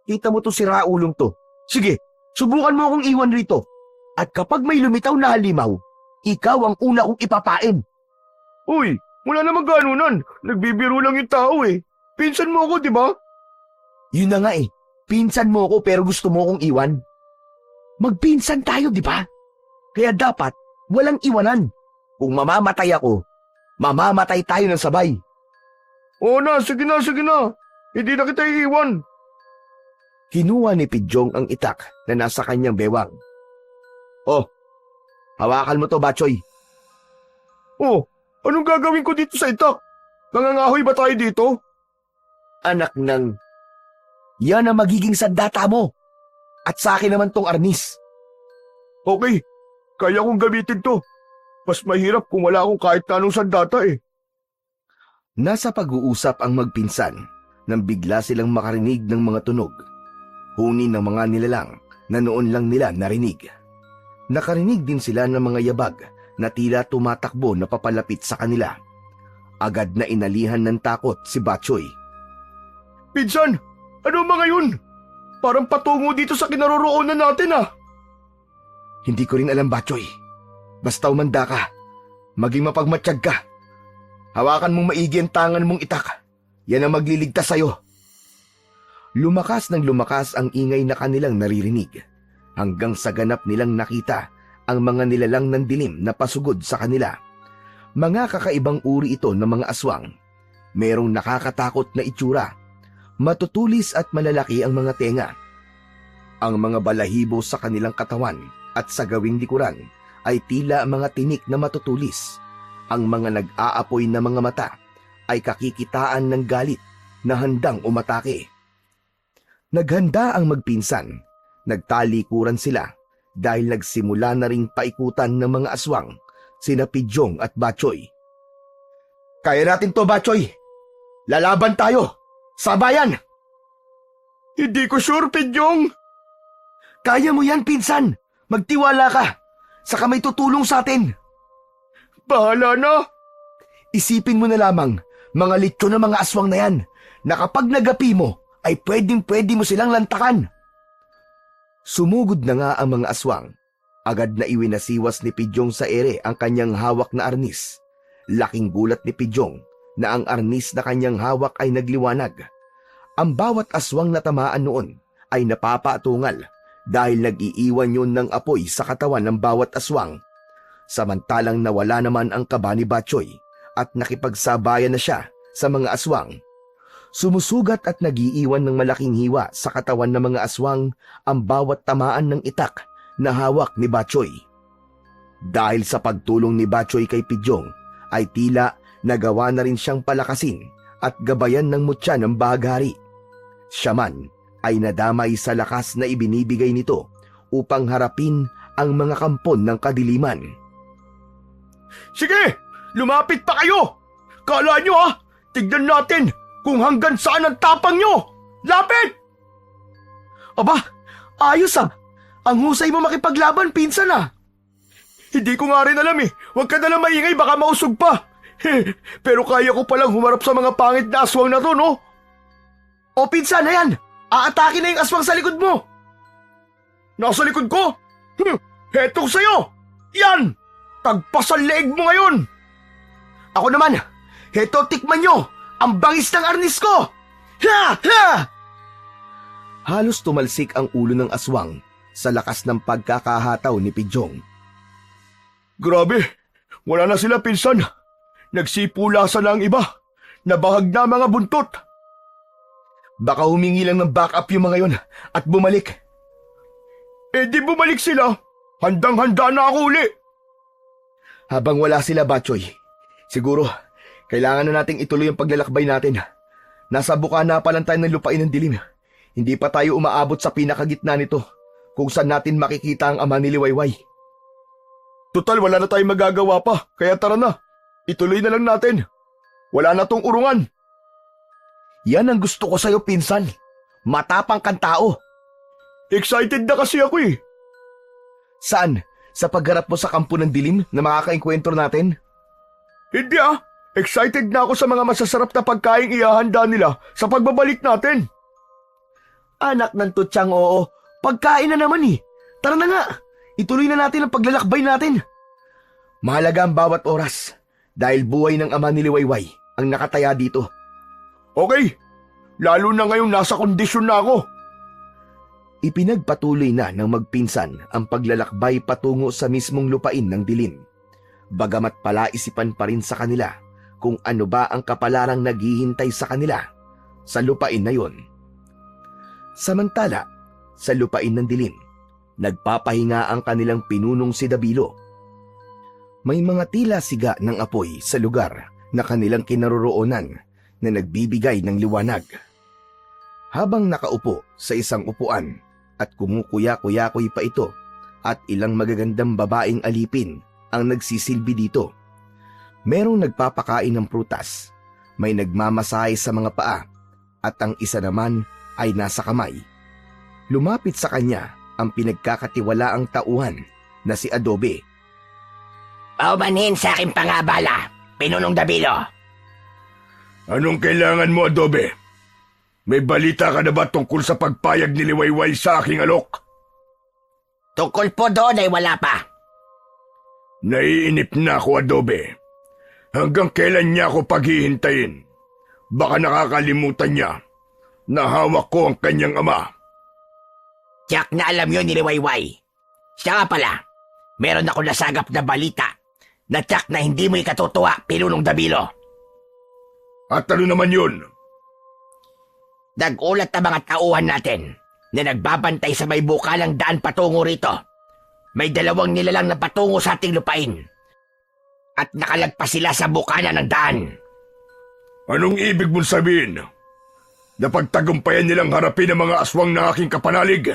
Kita mo to si Raulong to. Sige, subukan mo akong iwan rito. At kapag may lumitaw na halimaw, ikaw ang una kong ipapain. Uy, wala namang ganunan. Nagbibiro lang yung tao Pinsan mo ako, di ba? Yun na nga Pinsan mo ako pero gusto mo akong iwan. Magpinsan tayo, di ba? Kaya dapat walang iwanan. Kung mamamatay ako, mamamatay tayo ng sabay. Oo na, sige na. Hindi na kita iiwan. Kinuha ni Pidyong ang itak na nasa kanyang bewang. Oh, hawakan mo to, Batchoy. Oh, anong gagawin ko dito sa itak? Nangangahoy ba tayo dito? Anak ng... Yan ang magiging sandata mo. At sa akin naman tong arnis. Okay, kaya kong gamitin to. Mas mahirap kung wala akong kahit na anong sandata Nasa pag-uusap ang magpinsan nang bigla silang makarinig ng mga tunog. Huni ng mga nilalang na noon lang nila narinig. Nakarinig din sila ng mga yabag na tila tumatakbo na papalapit sa kanila. Agad na inalihan ng takot si Batchoy. Pinsan, ano mga yun? Parang patungo dito sa kinaroroonan natin ah. Hindi ko rin alam, Batchoy. Basta umanda ka. Maging mapagmatsyag ka. Hawakan mong maigi ang tangan mong itak. Yan ang magliligtas sa'yo. Lumakas ng lumakas ang ingay na kanilang naririnig, hanggang sa ganap nilang nakita ang mga nilalang ng dilim na pasugod sa kanila. Mga kakaibang uri ito ng mga aswang. Merong nakakatakot na itsura. Matutulis at malalaki ang mga tenga. Ang mga balahibo sa kanilang katawan at sa gawing likuran ay tila mga tinik na matutulis. Ang mga nag-aapoy na mga mata ay kakikitaan ng galit na handang umatake. Naghanda ang magpinsan. Nagtalikuran sila dahil nagsimula na ring paikutan ng mga aswang, sina Pidyong at Batchoy. Kaya natin to, Batchoy! Lalaban tayo! Sabayan! Hindi ko sure, Pidyong. Kaya mo yan, pinsan! Magtiwala ka! Saka may tutulong sa atin! Bahala na. Isipin mo na lamang, mga litso na mga aswang na yan, na kapag nagapi mo, ay pwedeng-pwede mo silang lantakan. Sumugod na nga ang mga aswang. Agad na iwinasiwas ni Pidyong sa ere ang kanyang hawak na arnis. Laking gulat ni Pidyong na ang arnis na kanyang hawak ay nagliwanag. Ang bawat aswang na tamaan noon ay napapatungal dahil nag-iiwan yun ng apoy sa katawan ng bawat aswang. Samantalang nawala naman ang kaba ni Batchoy at nakipagsabayan na siya sa mga aswang. Sumusugat at nag-iiwan ng malaking hiwa sa katawan ng mga aswang ang bawat tamaan ng itak na hawak ni Batchoy. Dahil sa pagtulong ni Batchoy kay Pidyong, ay tila nagawa na rin siyang palakasin at gabayan ng mutya ng bahaghari. Siya man ay nadamay sa lakas na ibinibigay nito upang harapin ang mga kampon ng kadiliman. Sige, lumapit pa kayo. Kala nyo ha, tignan natin kung hanggang saan ang tapang nyo. Lapit! Aba, ayos ah. Ang husay mo makipaglaban, pinsan ah. Hindi ko nga rin alam eh. Huwag ka na lang maingay, baka mausog pa. Pero kaya ko palang humarap sa mga pangit na aswang na to, no? O pinsan, ayan. Aatake na yung aswang sa likod mo. Nasa likod ko? Hetong sa'yo. Yan! Tagpasan leeg mo ngayon. Ako naman, heto tikman nyo. Ang bangis ng arnis ko. Ha! Ha! Halos tumalsik ang ulo ng aswang sa lakas ng pagkakahataw ni Pidyong. Grabe, wala na sila pinsan. Nagsipulasan na ang iba. Nabahag na mga buntot. Baka humingi lang ng backup yung mga yon at bumalik. Eh di bumalik sila. Handang-handa na ako uli. Habang wala sila, Batchoy, siguro kailangan na nating ituloy ang paglalakbay natin. Nasa bukana pa lang tayo ng lupain ng dilim. Hindi pa tayo umaabot sa pinakagitna nito kung saan natin makikita ang ama ni Liwayway. Total, wala na tayong magagawa pa, kaya tara na. Ituloy na lang natin. Wala na tong urungan. Yan ang gusto ko sa'yo, pinsan. Matapang kang tao. Excited na kasi ako eh. Saan? Sa pagharap mo sa kampo ng dilim na makakaengkwentro natin? Hindi ah. Excited na ako sa mga masasarap na pagkain ihahanda nila sa pagbabalik natin. Anak ng tutsang, oo. Pagkain na naman eh. Tara na nga. Ituloy na natin ang paglalakbay natin. Mahalaga ang bawat oras dahil buhay ng ama ni Liwayway ang nakataya dito. Okay. Lalo na ngayong nasa kondisyon na ako. Ipinagpatuloy na ng magpinsan ang paglalakbay patungo sa mismong lupain ng dilim. Bagamat palaisipan pa rin sa kanila kung ano ba ang kapalarang naghihintay sa kanila sa lupain na yon. Samantala, sa lupain ng dilim, nagpapahinga ang kanilang pinunong si Dabilo. May mga tila siga ng apoy sa lugar na kanilang kinaroroonan na nagbibigay ng liwanag. Habang nakaupo sa isang upuan at kumukuya-kuyakoy pa ito at ilang magagandang babaeng alipin ang nagsisilbi dito. Merong nagpapakain ng prutas, may nagmamasahe sa mga paa at ang isa naman ay nasa kamay. Lumapit sa kanya ang pinagkakatiwalaang tauhan na si Adobe. Paumanhin sa aking pangabala, Pinunong Dabilo. Anong kailangan mo, Adobe? May balita ka na ba tungkol sa pagpayag ni Liwayway sa aking alok? Tungkol po doon ay wala pa. Naiinip na ako, Adobe. Hanggang kailan niya ako paghihintayin? Baka nakakalimutan niya na hawak ko ang kanyang ama. Tiyak na alam yun ni Liwayway. Siya nga pala, meron ako nasagap na balita na tiyak na hindi mo ikatutuwa, Pinunong Dabilo. At ano naman yun? Nag-ulat ang mga tauhan natin na nagbabantay sa may bukalang daan patungo rito. May 2 nilalang na patungo sa ating lupain. At nakalagpas sila sa bukana ng daan. Anong ibig mong sabihin? Napagtagumpayan nilang harapin ang mga aswang na aking kapanalig?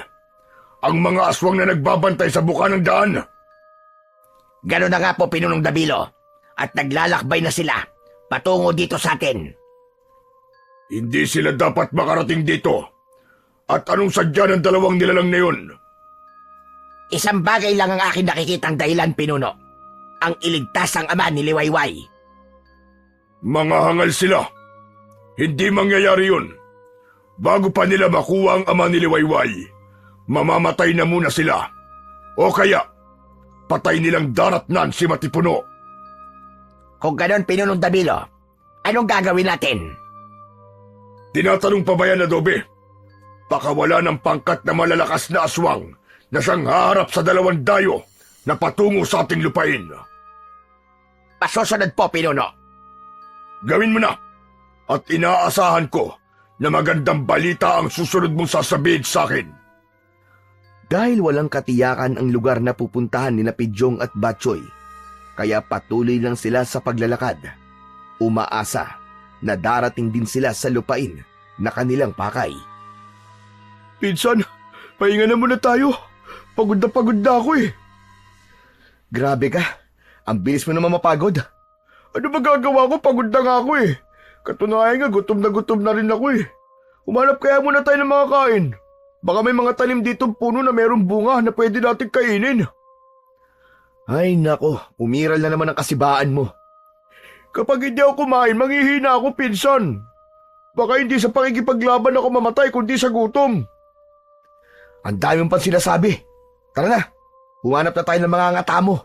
Ang mga aswang na nagbabantay sa bukanang daan? Gano'n na nga po, Pinunong Dabilo. At naglalakbay na sila patungo dito sa atin. Hindi sila dapat makarating dito. At anong sadya ng 2 nilalang na yun? Isang bagay lang ang akin nakikitang dahilan, Pinuno. Ang iligtas ang ama ni Liwayway. Mga hangal sila. Hindi mangyayari yun. Bago pa nila makuha ang ama ni Liwayway, mamamatay na muna sila. O kaya, patay nilang daratnan si Matipuno. Kung ganon, Pinunong Dabilo, anong gagawin natin? Tinatanong pa ba yan, Adobe? Baka wala ng pangkat na malalakas na aswang na siyang haharap sa 2 dayo na patungo sa ating lupain. Pasusunod po, Pinuno. Gawin mo na. At inaasahan ko na magandang balita ang susunod mong sasabihin sa akin. Dahil walang katiyakan ang lugar na pupuntahan ni Pidyong at Batchoy, kaya patuloy lang sila sa paglalakad. Umaasa na darating din sila sa lupain na kanilang pakay. Pinsan, pahinga na muna tayo. Pagod na ako eh. Grabe ka, ang bilis mo naman mapagod. Ano ba gagawa ko? Pagod na nga ako eh. Katunayan nga, gutom na rin ako eh. Umanap kaya muna tayo ng mga kain. Baka may mga tanim ditong puno na mayroong bunga na pwede nating kainin. Ay nako, umiral na naman ang kasibaan mo. Kapag hindi ako kumain, manghihina ako, pinsan. Baka hindi sa pakikipaglaban ako mamatay, kundi sa gutom. Ang dami mong pang sinasabi. Tara na, humanap na tayo ng mga ngata mo.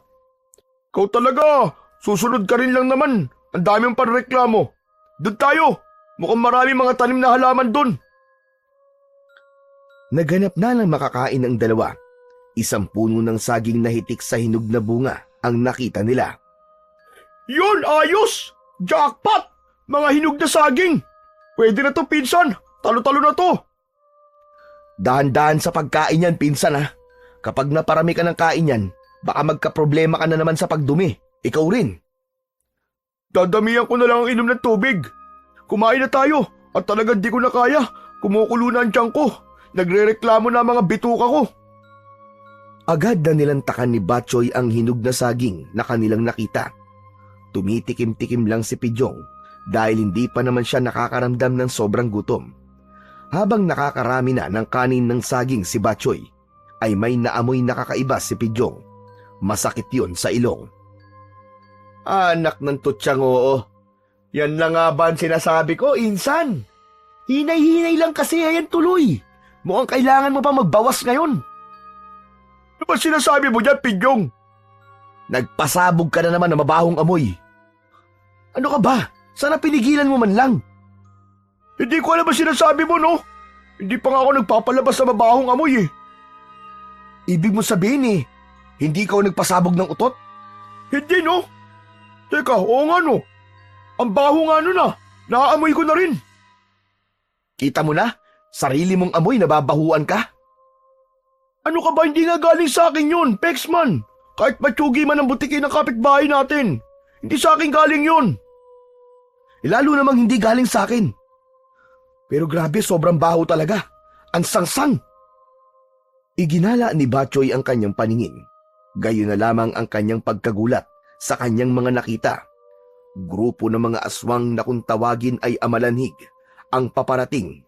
Ikaw talaga, susunod ka rin lang naman. Ang dami mong panreklamo. Doon tayo, mukhang marami mga tanim na halaman doon. Naghanap na ng makakain ang 2. Isang puno ng saging na hitik sa hinog na bunga ang nakita nila. Yun, ayos! Jackpot! Mga hinog na saging! Pwede na to, pinsan! Talo-talo na to! Dahan-dahan sa pagkain yan, pinsan ha. Kapag naparami ka ng kain yan, baka magkaproblema ka na naman sa pagdumi. Ikaw rin. Dadamihan ko na lang ang inom ng tubig. Kumain na tayo at talagang di ko na kaya. Kumukulo na ang tiyan ko. Nagrereklamo na ang mga bituka ko. Agad na nilantakan ni Batchoy ang hinog na saging na kanilang nakita. Tumitikim-tikim lang si Pidyong dahil hindi pa naman siya nakakaramdam ng sobrang gutom. Habang nakakarami na ng kanin ng saging si Batchoy, ay may naamoy nakakaiba si Pidyong. Masakit yun sa ilong. Anak ng tutsang oo. Yan na nga ba ang sinasabi ko, insan? Hinay-hinay lang kasi ayan tuloy. Mukhang kailangan mo pa magbawas ngayon. Ano ba sinasabi mo dyan, Pidyong? Nagpasabog ka na naman na mabahong amoy. Ano ka ba? Sana pinigilan mo man lang. Hindi ko alam ba sinasabi mo, no? Hindi pa nga ako nagpapalabas sa mabahong amoy eh. Ibig mo sabihin hindi ikaw nagpasabog ng utot? Hindi, no? Teka, oo nga, no? Ang baho nga nun ah. Naaamoy ko na rin. Kita mo na? Sarili mong amoy nababahuan ka? Ano ka ba? Hindi nga galing sa akin yun, Pexman. Kahit matsugi man ang butiki ng kapitbahay natin. Hindi sa akin galing yun. Lalo namang hindi galing sa akin. Pero grabe, sobrang baho talaga. Ang sangsang. Iginala ni Batchoy ang kanyang paningin. Gayon na lamang ang kanyang pagkagulat sa kanyang mga nakita. Grupo ng mga aswang na kung tawagin ay amalanhig ang paparating.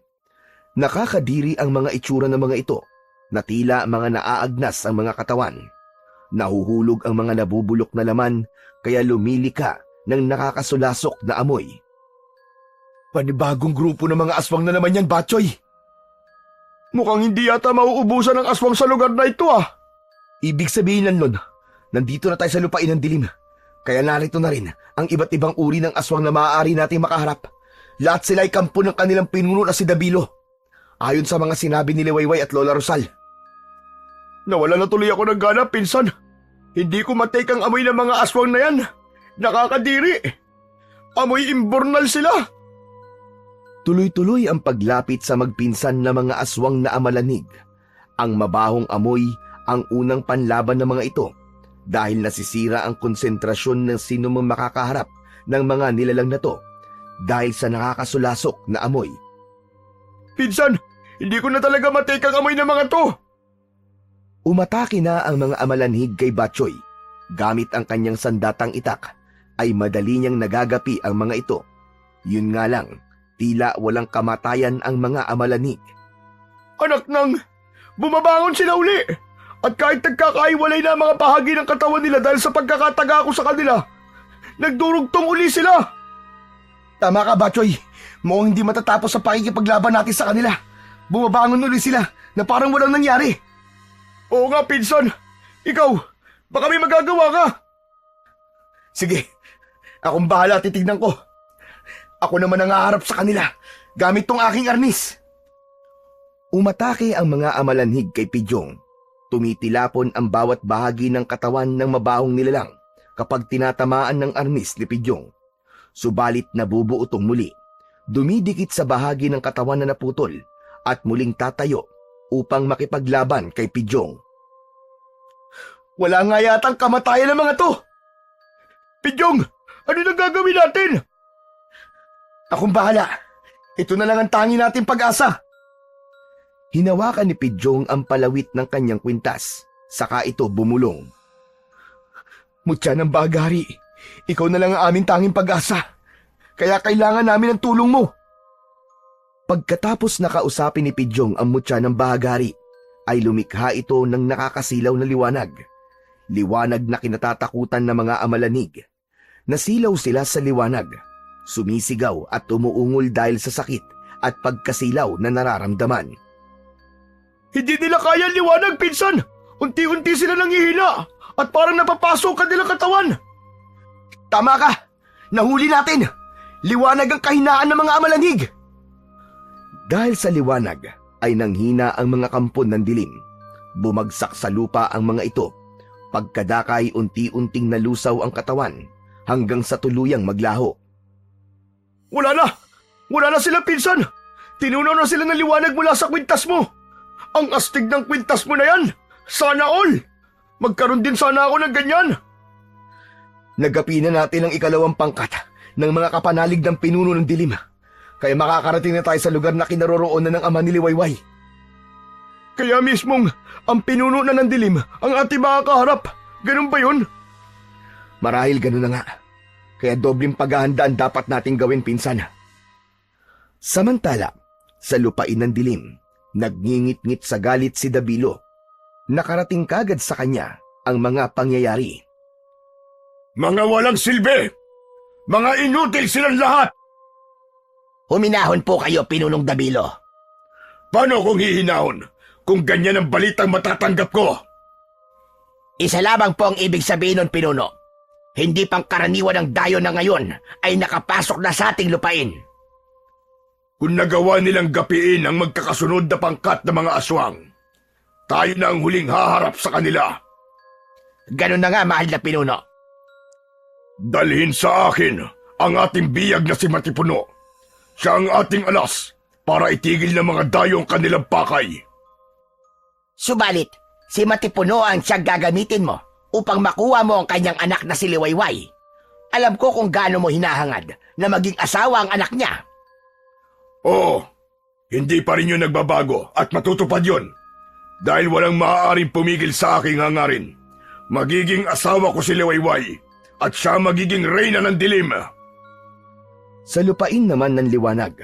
Nakakadiri ang mga itsura ng mga ito na tila mga naaagnas ang mga katawan. Nahuhulog ang mga nabubulok na laman kaya lumilika ng nakakasulasok na amoy. Panibagong grupo ng mga aswang na naman yan, Batchoy. Mukhang hindi yata mauubusan ng aswang sa lugar na ito ah. Ibig sabihin nun, nandito na tayo sa lupain ng dilim. Kaya narito na rin ang iba't ibang uri ng aswang na maaari nating makaharap. Lahat sila ay kampo ng kanilang pinuno na si Dabilo. Ayon sa mga sinabi ni Liwayway at Lola Rosal. Nawala na tuloy ako ng gana, pinsan. Hindi ko matake ang amoy ng mga aswang na yan. Nakakadiri. Amoy imbornal sila. Tuloy-tuloy ang paglapit sa magpinsan na mga aswang na amalanig. Ang mabahong amoy ang unang panlaban ng mga ito dahil nasisira ang konsentrasyon ng sino mang makakaharap ng mga nilalang na to dahil sa nakakasulasok na amoy. Pinsan, hindi ko na talaga matake ang amoy ng mga to. Umatake na ang mga amalanhig kay Batchoy. Gamit ang kanyang sandatang itak, ay madali niyang nagagapi ang mga ito. Yun nga lang, tila walang kamatayan ang mga amalanhig. Anak nang, bumabangon sila uli. At kahit nagkakaiwalay na ang mga bahagi ng katawan nila dahil sa pagkakataga ko sa kanila, nagdurugtong uli sila. Tama ka, Batchoy. Mukhang hindi matatapos sa pakikipaglaban natin sa kanila. Bumabangon uli sila na parang walang nangyari. Oo nga, pinsan. Ikaw, baka may magagawa ka. Sige, akong bahala, titignan ko. Ako naman ang haharap sa kanila gamit tong aking arnis. Umatake ang mga amalanhig kay Pidyong. Tumitilapon ang bawat bahagi ng katawan ng mabahong nilalang kapag tinatamaan ng arnis ni Pidyong. Subalit nabubuo itong muli. Dumidikit sa bahagi ng katawan na naputol at muling tatayo upang makipaglaban kay Pidyong. Wala nga yatang kamatayan ng mga to. Pidyong, ano nang gagawin natin? Akong bahala. Ito na lang ang tangi nating pag-asa. Hinawakan ni Pidyong ang palawit ng kanyang kwintas, saka ito bumulong. Mutya ng bagari, ikaw na lang ang aming tanging pag-asa. Kaya kailangan namin ng tulong mo. Pagkatapos nakausapin ni Pidyong ang mutya ng bahagari, ay lumikha ito ng nakakasilaw na liwanag. Liwanag na kinatatakutan ng mga amalanig. Nasilaw sila sa liwanag, sumisigaw at umuungol dahil sa sakit at pagkasilaw na nararamdaman. Hindi nila kaya ang liwanag, pinsan. Unti-unti sila nanghihina at parang napapasok ka nilang katawan. Tama ka. Nahuli natin. Liwanag ang kahinaan ng mga amalanhig. Dahil sa liwanag ay nanghina ang mga kampon ng dilim. Bumagsak sa lupa ang mga ito. Pagkadakay unti-unting nalusaw ang katawan hanggang sa tuluyang maglaho. Wala na! Wala na sila, pinsan! Tinunaw na sila ng liwanag mula sa kwintas mo! Ang astig ng kwintas mo na yan! Sana all! Magkaroon din sana ako ng ganyan! Nagapi na natin ang ikalawang pangkat ng mga kapanalig ng pinuno ng dilim. Kaya makakarating na tayo sa lugar na kinaroroonan ng ama ni Liwayway. Kaya mismong ang pinuno na ng dilim ang ating makakaharap. Ganun ba yun? Marahil ganun na nga. Kaya dobling paghahanda ang dapat nating gawin, pinsan. Samantala, sa lupain ng dilim, nagngingit-ngit sa galit si Dabilo. Nakarating kagad sa kanya ang mga pangyayari. Mga walang silbi! Mga inutil silang lahat! Huminahon po kayo, Pinunong Dabilo. Paano kung hihinahon kung ganyan ang balitang matatanggap ko? Isa lamang po ang ibig sabihin nun, Pinuno. Hindi pang karaniwan ng dayo na ngayon ay nakapasok na sa ating lupain. Kung nagawa nilang gapiin ang magkakasunod na pangkat ng mga aswang, tayo na ang huling haharap sa kanila. Ganun na nga, mahal na Pinuno. Dalhin sa akin ang ating biyag na si Matipuno. Siya ang ating alas para itigil ng mga dayo ang kanilang pakay. Subalit, si Matipuno ang siyang gagamitin mo upang makuha mo ang kanyang anak na si Liwayway. Alam ko kung gaano mo hinahangad na maging asawa ang anak niya. Oo, hindi pa rin yun nagbabago at matutupad yun. Dahil walang maaaring pumigil sa aking hangarin. Magiging asawa ko si Liwayway at siya magiging reyna ng dilim. Sa lupain naman ng liwanag,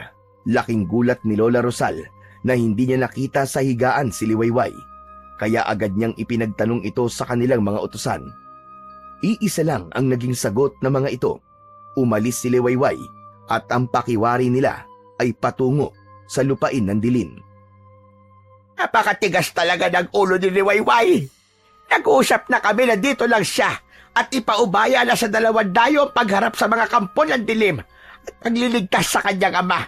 laking gulat ni Lola Rosal na hindi niya nakita sa higaan si Liwayway. kaya agad niyang ipinagtanong ito sa kanilang mga utusan. Iisa lang ang naging sagot ng mga ito. Umalis si Liwayway at ang pakiwari nila ay patungo sa lupain ng dilim. Napakatigas talaga ng ulo ni Liwayway. Nag-uusap na kami na dito lang siya at ipaubaya na sa 2 dayo ang pagharap sa mga kampo ng dilim at pagliligtas sa kanyang ama.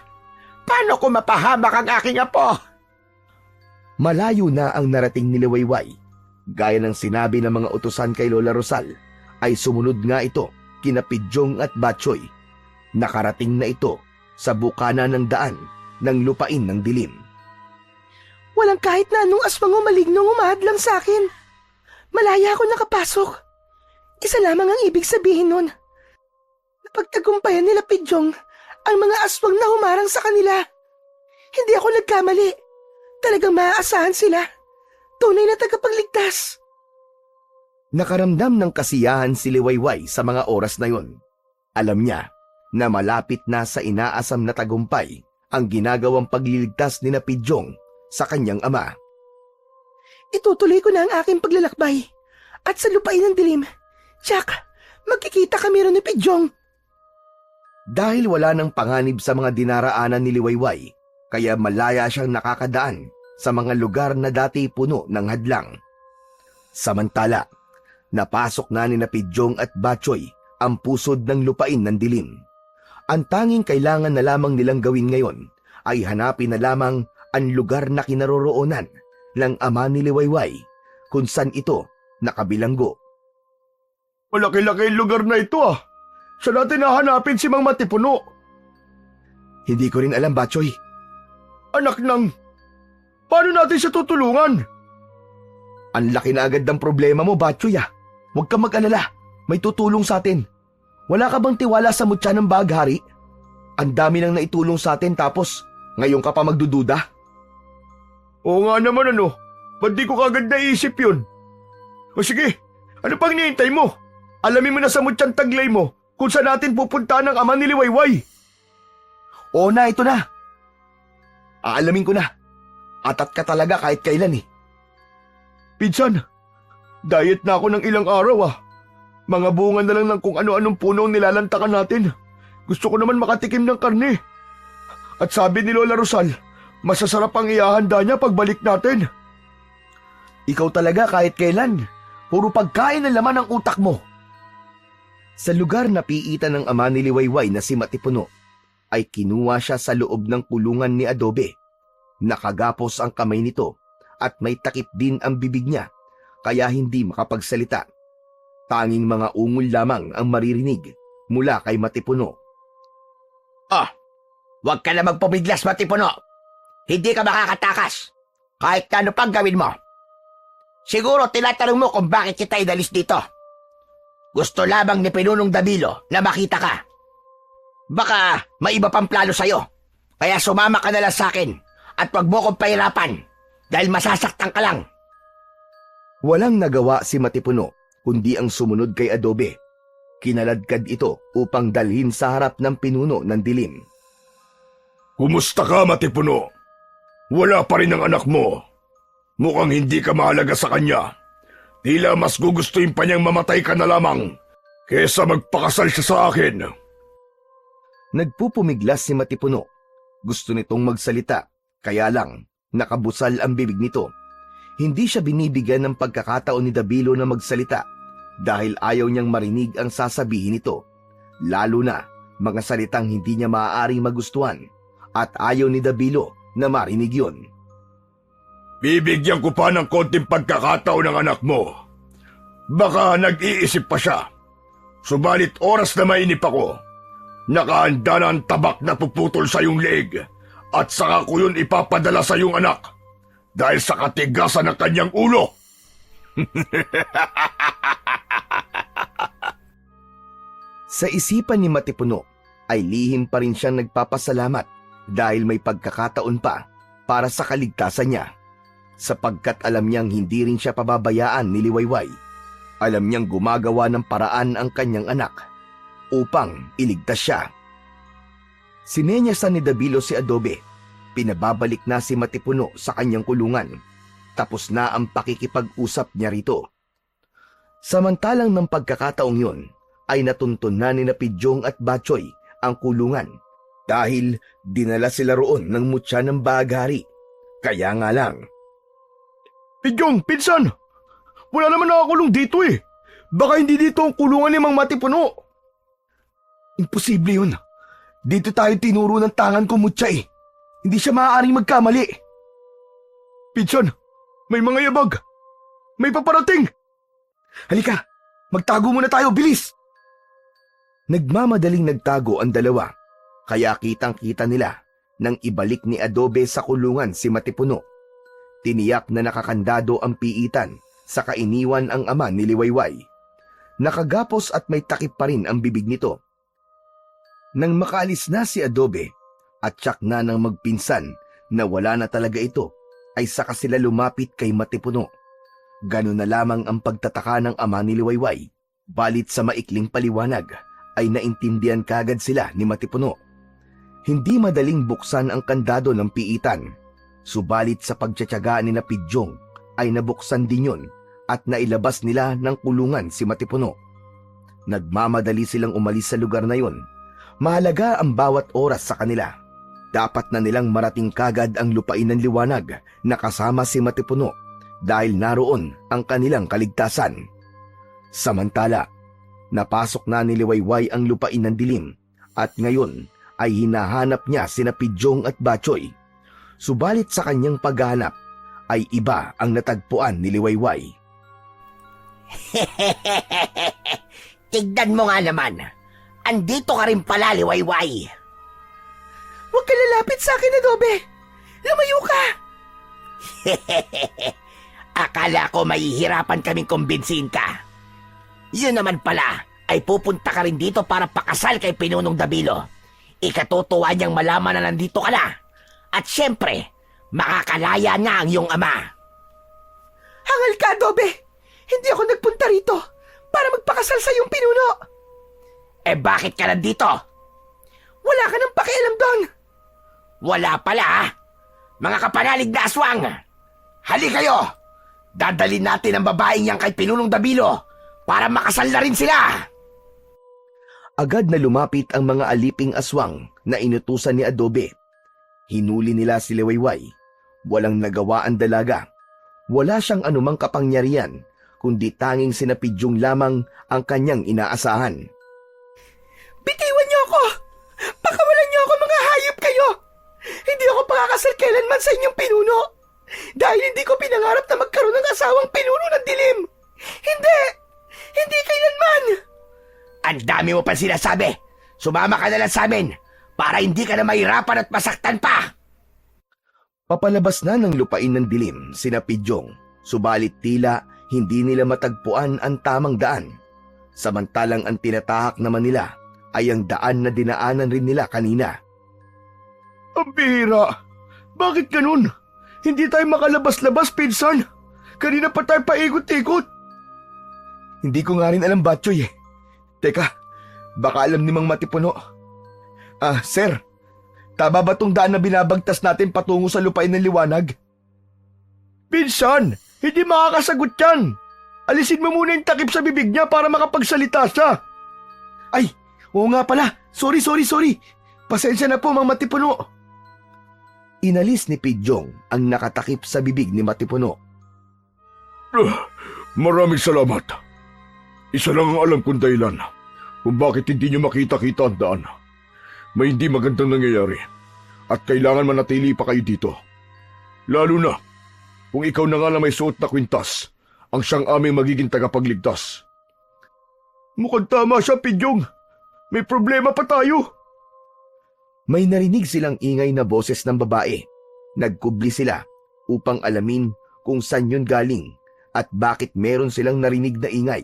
Paano ko mapahamak ang aking apo? Malayo na ang narating ni Liwayway. Gaya ng sinabi ng mga utusan kay Lola Rosal, ay sumunod nga ito kina Pidyong at Batchoy. Nakarating na ito sa bukana ng daan ng lupain ng dilim. Walang kahit na anong aswang o malignong umahadlang sa akin. Malaya ako nakapasok. Isa lamang ang ibig sabihin nun. Napagtagumpayan nila Pidyong ang mga aswang na humarang sa kanila. Hindi ako nagkamali. Talagang maaasahan sila. Tunay na tagapagligtas. Nakaramdam ng kasiyahan si Liwayway sa mga oras na yon. Alam niya na malapit na sa inaasam na tagumpay ang ginagawang pagliligtas ni Pidyong sa kanyang ama. Itutuloy ko na ang aking paglalakbay. At sa lupain ng dilim, Jack, magkikita kami ron ni Pidyong. Dahil wala ng panganib sa mga dinaraanan ni Liwayway, kaya malaya siyang nakakadaan sa mga lugar na dati puno ng hadlang. Samantala, napasok na ni Pidyong at Batchoy ang pusod ng lupain ng dilim. Ang tanging kailangan na lamang nilang gawin ngayon ay hanapin na lamang ang lugar na kinaroroonan ng ama ni Liwayway kung saan ito nakabilanggo. Malaki-laki yung lugar na ito ah. Saan natin nahanapin si Mang Matipuno? Hindi ko rin alam, Batchoy. Anak ng... Paano natin siya tutulungan? Ang laki na agad ng problema mo, Batchoy ah. Huwag kang mag-alala. May tutulong sa atin. Wala ka bang tiwala sa mutya ng baghari? Ang dami nang naitulong sa atin tapos ngayon ka pa magdududa? Oo nga naman ano. Ba't di ko kagad naisip yun? O sige, ano pang hinihintay mo? Alamin mo na sa mutyang taglay mo kung saan natin pupunta ng ama ni Liwayway. Oo na, ito na. Aalamin ko na. Atat ka talaga kahit kailan eh. Pinsan, diet na ako ng ilang araw ah. Mga bunga na lang ng kung ano-anong puno ang nilalantakan natin. Gusto ko naman makatikim ng karne. At sabi ni Lola Rosal, masasarap ang ihahanda niya pagbalik natin. Ikaw talaga kahit kailan. Puro pagkain ang laman ng utak mo. Sa lugar na piitan ng ama ni Liwayway na si Matipuno, ay kinuha siya sa loob ng kulungan ni Adobe. Nakagapos ang kamay nito at may takip din ang bibig niya, kaya hindi makapagsalita. Tanging mga ungol lamang ang maririnig mula kay Matipuno. Oh, huwag ka na magpumiglas, Matipuno. Hindi ka makakatakas. Kahit ano pang gawin mo. Siguro tinatanong mo kung bakit kita inalis dito. Gusto lamang ni Pinunong Dabilo na makita ka. Baka may iba pang plano sa'yo. Kaya sumama ka na lang sa akin at wag mo kong pahirapan dahil masasaktan ka lang. Walang nagawa si Matipuno kundi ang sumunod kay Adobe. Kinaladkad ito upang dalhin sa harap ng pinuno ng dilim. Kumusta ka, Matipuno? Wala pa rin ang anak mo. Mukhang hindi ka mahalaga sa kanya. Tila mas gugustuhin pa niyang mamatay ka na lamang kesa magpakasal siya sa akin. Nagpupumiglas si Matipuno. Gusto nitong magsalita, kaya lang nakabusal ang bibig nito. Hindi siya binibigyan ng pagkakataon ni Dabilo na magsalita dahil ayaw niyang marinig ang sasabihin nito. Lalo na mga salitang hindi niya maaaring magustuhan at ayaw ni Dabilo na marinig yun. Bibigyan ko pa ng konting pagkakataon ng anak mo. Baka nag-iisip pa siya. Subalit oras na mainip ako. Nakahanda na ang tabak na puputol sa iyong leeg at saka ko yun ipapadala sa iyong anak dahil sa katigasan ng kanyang ulo. Sa isipan ni Matipuno ay lihim pa rin siyang nagpapasalamat dahil may pagkakataon pa para sa kaligtasan niya. Sapagkat alam niyang hindi rin siya pababayaan ni Liwayway. Alam niyang gumagawa ng paraan ang kanyang anak upang iligtas siya. Sinenyasan ni Dabilo si Adobe. Pinababalik na si Matipuno sa kanyang kulungan. tapos na ang pakikipag-usap niya rito. Samantalang ng pagkakataong yun, ay natuntun na ni Pidyong at Batchoy ang kulungan dahil dinala sila roon ng mutya ng baghari. Kaya nga lang, Pidyong, pinsan! Wala naman nakakulong dito eh. Baka hindi dito ang kulungan ni Mang Matipuno. Imposible yun. Dito tayo tinuro ng tangan ko mutya eh. Hindi siya maaaring magkamali. Pinsan, may mga yabag. May paparating. Halika, magtago muna tayo, bilis! nagmamadaling nagtago ang dalawa, kaya kitang-kita nila nang ibalik ni Adobe sa kulungan si Matipuno. Tiniyak na nakakandado ang piitan sa kainiwan ang ama ni Liwayway. Nakagapos at may takip pa rin ang bibig nito. Nang makaalis na si Adobe at tsak na ng magpinsan na wala na talaga ito, ay saka sila lumapit kay Matipuno. Ganun na lamang ang pagtataka ng ama ni Liwayway. Balit sa maikling paliwanag ay naintindihan kagad sila ni Matipuno. Hindi madaling buksan ang kandado ng piitan, subalit sa pagtsatsaga ni Pidyong ay nabuksan din yun at nailabas nila ng kulungan si Matipuno. Nagmamadali silang umalis sa lugar na yun. Mahalaga ang bawat oras sa kanila. Dapat na nilang marating kagad ang lupain ng liwanag na kasama si Matipuno dahil naroon ang kanilang kaligtasan. Samantala, napasok na ni Liwayway ang lupain ng dilim at ngayon ay hinahanap niya sina Pidyong at Batchoy. Subalit sa kanyang paghahanap ay iba ang natagpuan ni Liwayway. Tignan mo nga naman. Andito ka rin pala, Liwayway. Huwag ka lalapit sa akin, Adobe. Lumayo ka. Akala ko mahihirapan kaming kumbinsihin ka. Yun naman pala ay pupunta ka rin dito para pakasal kay Pinunong Dabilo. Ikatutuwa niyang malaman na nandito ka na. At syempre, makakalaya na ang iyong ama. Hangal ka, Adobe. Hindi ako nagpunta rito para magpakasal sa iyong pinuno. Eh bakit ka nandito? Wala ka nang pakialam doon. Wala pala ha? Mga kapanalig na aswang. Hali kayo. Dadalhin natin ang babaeng yan kay Pinunong Dabilo para makasal na rin sila. Agad na lumapit ang mga aliping aswang na inutusan ni Adobe. Hinuli nila si Liwayway. Walang nagawa ang dalaga. Wala siyang anumang kapangyarihan, kundi tanging sina Pidyong lamang ang kanyang inaasahan. Bitiwan niyo ako! Pakawalan niyo ako, mga hayop kayo! Hindi ako pakakasal kailanman sa inyong pinuno! Dahil hindi ko pinangarap na magkaroon ng asawang pinuno ng dilim! Hindi! Hindi kailanman! Ang dami mo pa sinasabi. Sumama ka na lang sa amin para hindi ka na mahirapan at masaktan pa. Papalabas na ng lupain ng dilim sina Pidyong, subalit tila hindi nila matagpuan ang tamang daan. Samantalang ang tinatahak naman nila ay ang daan na dinaanan rin nila kanina. Ang bihira. Bakit ganun? Hindi tayo makalabas-labas, pinsan. Kanina pa tayo paikot-ikot. Hindi ko nga rin alam, Batchoy eh. Teka, baka alam ni Mang Matipuno. Sir, tama ba tong daan na binabagtas natin patungo sa lupain ng liwanag? Pinsan, hindi makakasagot yan. Alisin mo muna yung takip sa bibig niya para makapagsalita siya. Ay, oo nga pala. Sorry. Pasensya na po, Mang Matipuno. Inalis ni Pidyong ang nakatakip sa bibig ni Matipuno. Maraming salamat. Isa lang ang alam kong dahilan kung bakit hindi niyo makita-kita ang daan. May hindi magandang nangyayari at kailangan manatili pa kayo dito. Lalo na kung ikaw na nga lang may suot na kwintas ang siyang aming magiging tagapagligtas. Mukhang tama siya, Pidyong. May problema pa tayo. May narinig silang ingay na boses ng babae. Nagkubli sila upang alamin kung saan yun galing at bakit meron silang narinig na ingay.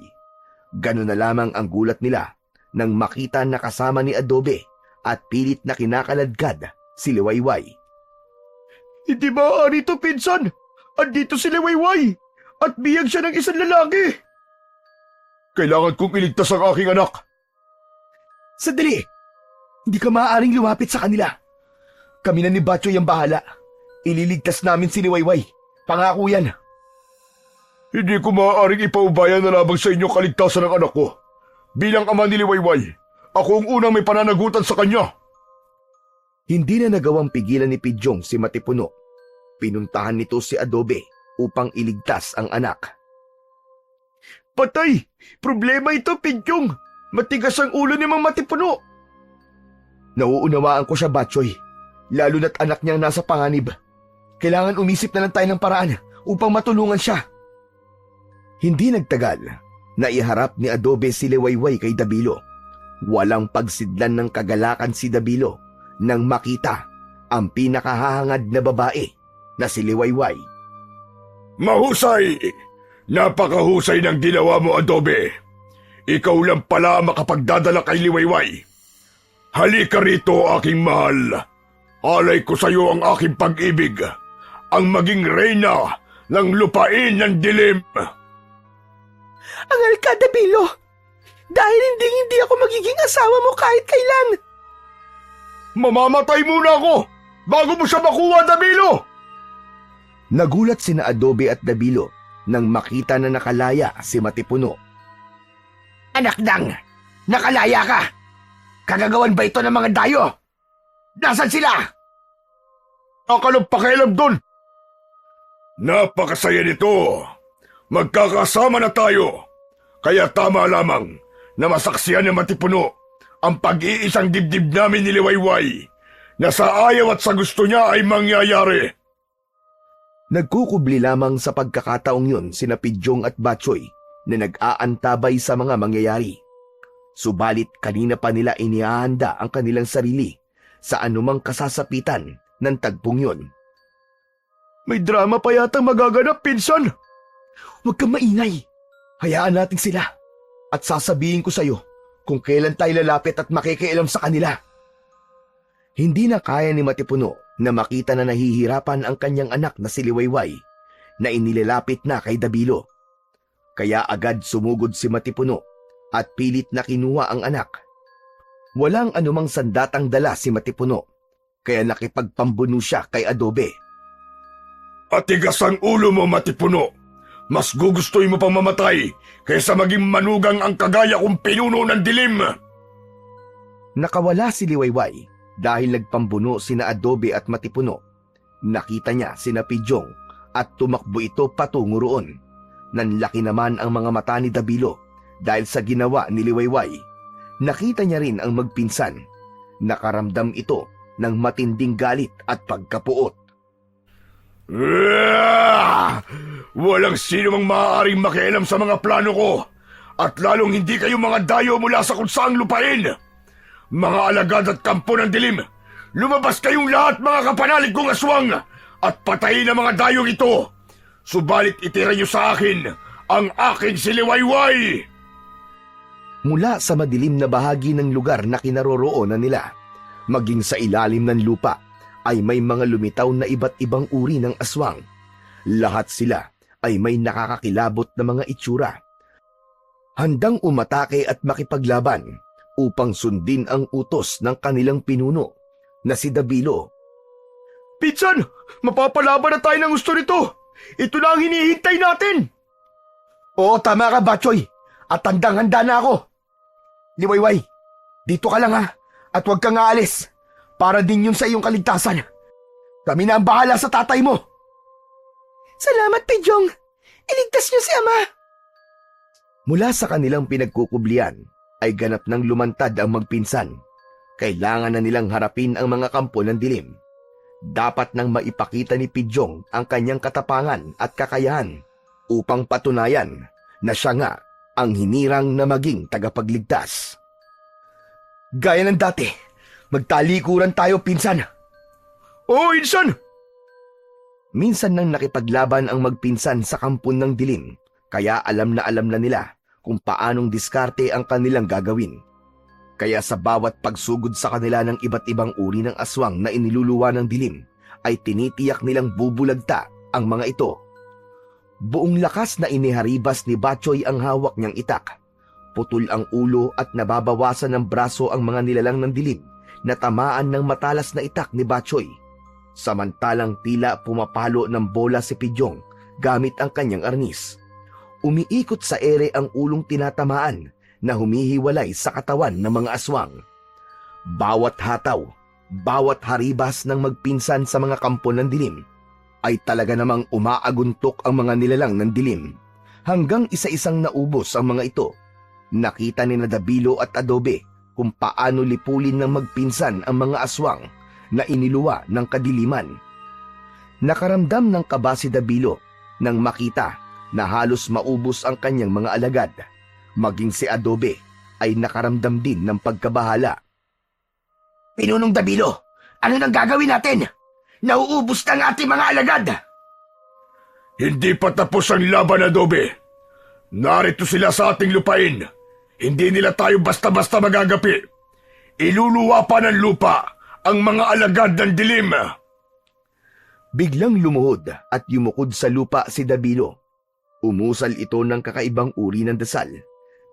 Ganun na lamang ang gulat nila nang makita na kasama ni Adobe at pilit na kinakaladkad si Liwayway. Hindi maaari to, pinsan. Andito si Liwayway at biyag siya ng isang lalaki. Kailangan kong iligtas ang aking anak. Sandali! Hindi ka maaaring lumapit sa kanila. Kami na ni Batchoy ang bahala. Ililigtas namin si Liwayway. Pangako yan. Hindi ko maaaring ipaubaya na lamang sa inyo kaligtasan ng anak ko. Bilang ama ni Liwayway, ako ang unang may pananagutan sa kanya. Hindi na nagawang pigilan ni Pidyong si Matipuno. Pinuntahan nito si Adobe upang iligtas ang anak. Patay! Problema ito, Pidyong! Matigas ang ulo ni Mang Matipuno! Nauunawaan ko siya, Batchoy. Lalo na't anak niyang nasa panganib. Kailangan umisip na lang tayo ng paraan upang matulungan siya. Hindi nagtagal, naiharap ni Adobe si Liwayway kay Dabilo. Walang pagsidlan ng kagalakan si Dabilo nang makita ang pinakahahangad na babae na si Liwayway. Mahusay! Napakahusay ng ginawa mo, Adobe. Ikaw lang pala ang makapagdadala kay Liwayway. Halika rito, aking mahal. Alay ko sa iyo ang aking pag-ibig, ang maging reyna ng lupain ng dilim. Angal ka, Dabilo! Dahil hindi ako magiging asawa mo kahit kailan! Mamamatay muna ako bago mo siya makuha, Dabilo! Nagulat sina Adobe at Dabilo nang makita na nakalaya si Matipuno. Anak nang, nakalaya ka! Kagagawan ba ito ng mga dayo? Nasaan sila? Akalang pakialam doon! Napakasaya nito! Magkakasama na tayo! Kaya tama lamang na masaksiyan ng Matipuno ang pag-iisang dibdib namin ni Liwayway na sa ayaw at sa gusto niya ay mangyayari. Nagkukubli lamang sa pagkakataong yun sina Pidyong at Batchoy na nag-aantabay sa mga mangyayari. Subalit kanina pa nila inihahanda ang kanilang sarili sa anumang kasasapitan ng tagpong yun. May drama pa yatang magaganap, pinsan! Huwag kang maingay! Hayaan natin sila at sasabihin ko sa'yo kung kailan tayo lalapit at makikialam sa kanila. Hindi na kaya ni Matipuno na makita na nahihirapan ang kanyang anak na si Liwayway na inilalapit na kay Dabilo. Kaya agad sumugod si Matipuno at pilit na kinuha ang anak. Walang anumang sandatang dala si Matipuno, kaya nakipagpambuno siya kay Adobe. Patigas ang ulo mo, Matipuno. Mas gugustuhin mo pang mamatay kaysa maging manugang ang kagaya kong pinuno ng dilim. Nakawala si Liwayway dahil nagpambuno sina Adobe at Matipuno. Nakita niya sina Pidyong at tumakbo ito patungo roon. Nanlaki naman ang mga mata ni Dabilo dahil sa ginawa ni Liwayway. Nakita niya rin ang magpinsan. Nakaramdam ito ng matinding galit at pagkapuot. Walang sino mang maaaring makialam sa mga plano ko at lalong hindi kayo mga dayo mula sa kung saang lupain. Mga alagad at kampo ng dilim, lumabas kayong lahat mga kapanalig kong aswang at patayin ang mga dayong ito. Subalit itira niyo sa akin ang aking si Liwayway. Mula sa madilim na bahagi ng lugar na kinaroroonan nila, maging sa ilalim ng lupa, ay may mga lumitaw na iba't ibang uri ng aswang. Lahat sila ay may nakakakilabot na mga itsura. Handang umatake at makipaglaban upang sundin ang utos ng kanilang pinuno na si Dabilo. Pinsan! Mapapalaban na tayo ng gusto nito! Ito na ang hinihintay natin! Oo, tama ka, Batchoy. At handang-handa na ako. Liwayway, dito ka lang ha. At huwag kang aalis. Para din yun sa iyong kaligtasan. Kami na ang bahala sa tatay mo. Salamat, Pidyong! Iligtas niyo si Ama! Mula sa kanilang pinagkukublian, ay ganap nang lumantad ang magpinsan. Kailangan na nilang harapin ang mga kampo ng dilim. Dapat nang maipakita ni Pidyong ang kanyang katapangan at kakayahan upang patunayan na siya nga ang hinirang na maging tagapagligtas. Gaya ng dati, magtalikuran tayo, pinsan. Oo, insan! Minsan nang nakipaglaban ang magpinsan sa kampon ng dilim, kaya alam na nila kung paanong diskarte ang kanilang gagawin. Kaya sa bawat pagsugod sa kanila ng iba't ibang uri ng aswang na iniluluwa ng dilim, ay tinitiyak nilang bubulagta ang mga ito. Buong lakas na iniharibas ni Batchoy ang hawak niyang itak. Putol ang ulo at nababawasan ng braso ang mga nilalang ng dilim na tamaan ng matalas na itak ni Batchoy. Samantalang tila pumapalo ng bola si Pidyong gamit ang kanyang arnis. Umiikot sa ere ang ulong tinatamaan na humihiwalay sa katawan ng mga aswang. Bawat hataw, bawat haribas ng magpinsan sa mga kampo ng dilim ay talaga namang umaaguntok ang mga nilalang ng dilim hanggang isa-isang naubos ang mga ito. Nakita ni Dabilo at Adobe kung paano lipulin ng magpinsan ang mga aswang na iniluwa ng kadiliman. Nakaramdam ng kaba si Dabilo nang makita na halos maubos ang kanyang mga alagad. Maging si Adobe ay nakaramdam din ng pagkabahala. Pinunong Dabilo, ano nang gagawin natin? Nauubos na ang ating mga alagad. Hindi pa tapos ang laban, Adobe. Narito sila sa ating lupain. Hindi nila tayo basta-basta magagapi. Iluluwa pa ng lupa ang mga alagad ng dilim. Biglang lumuhod at yumukod sa lupa si Dabilo. Umusal ito ng kakaibang uri ng dasal,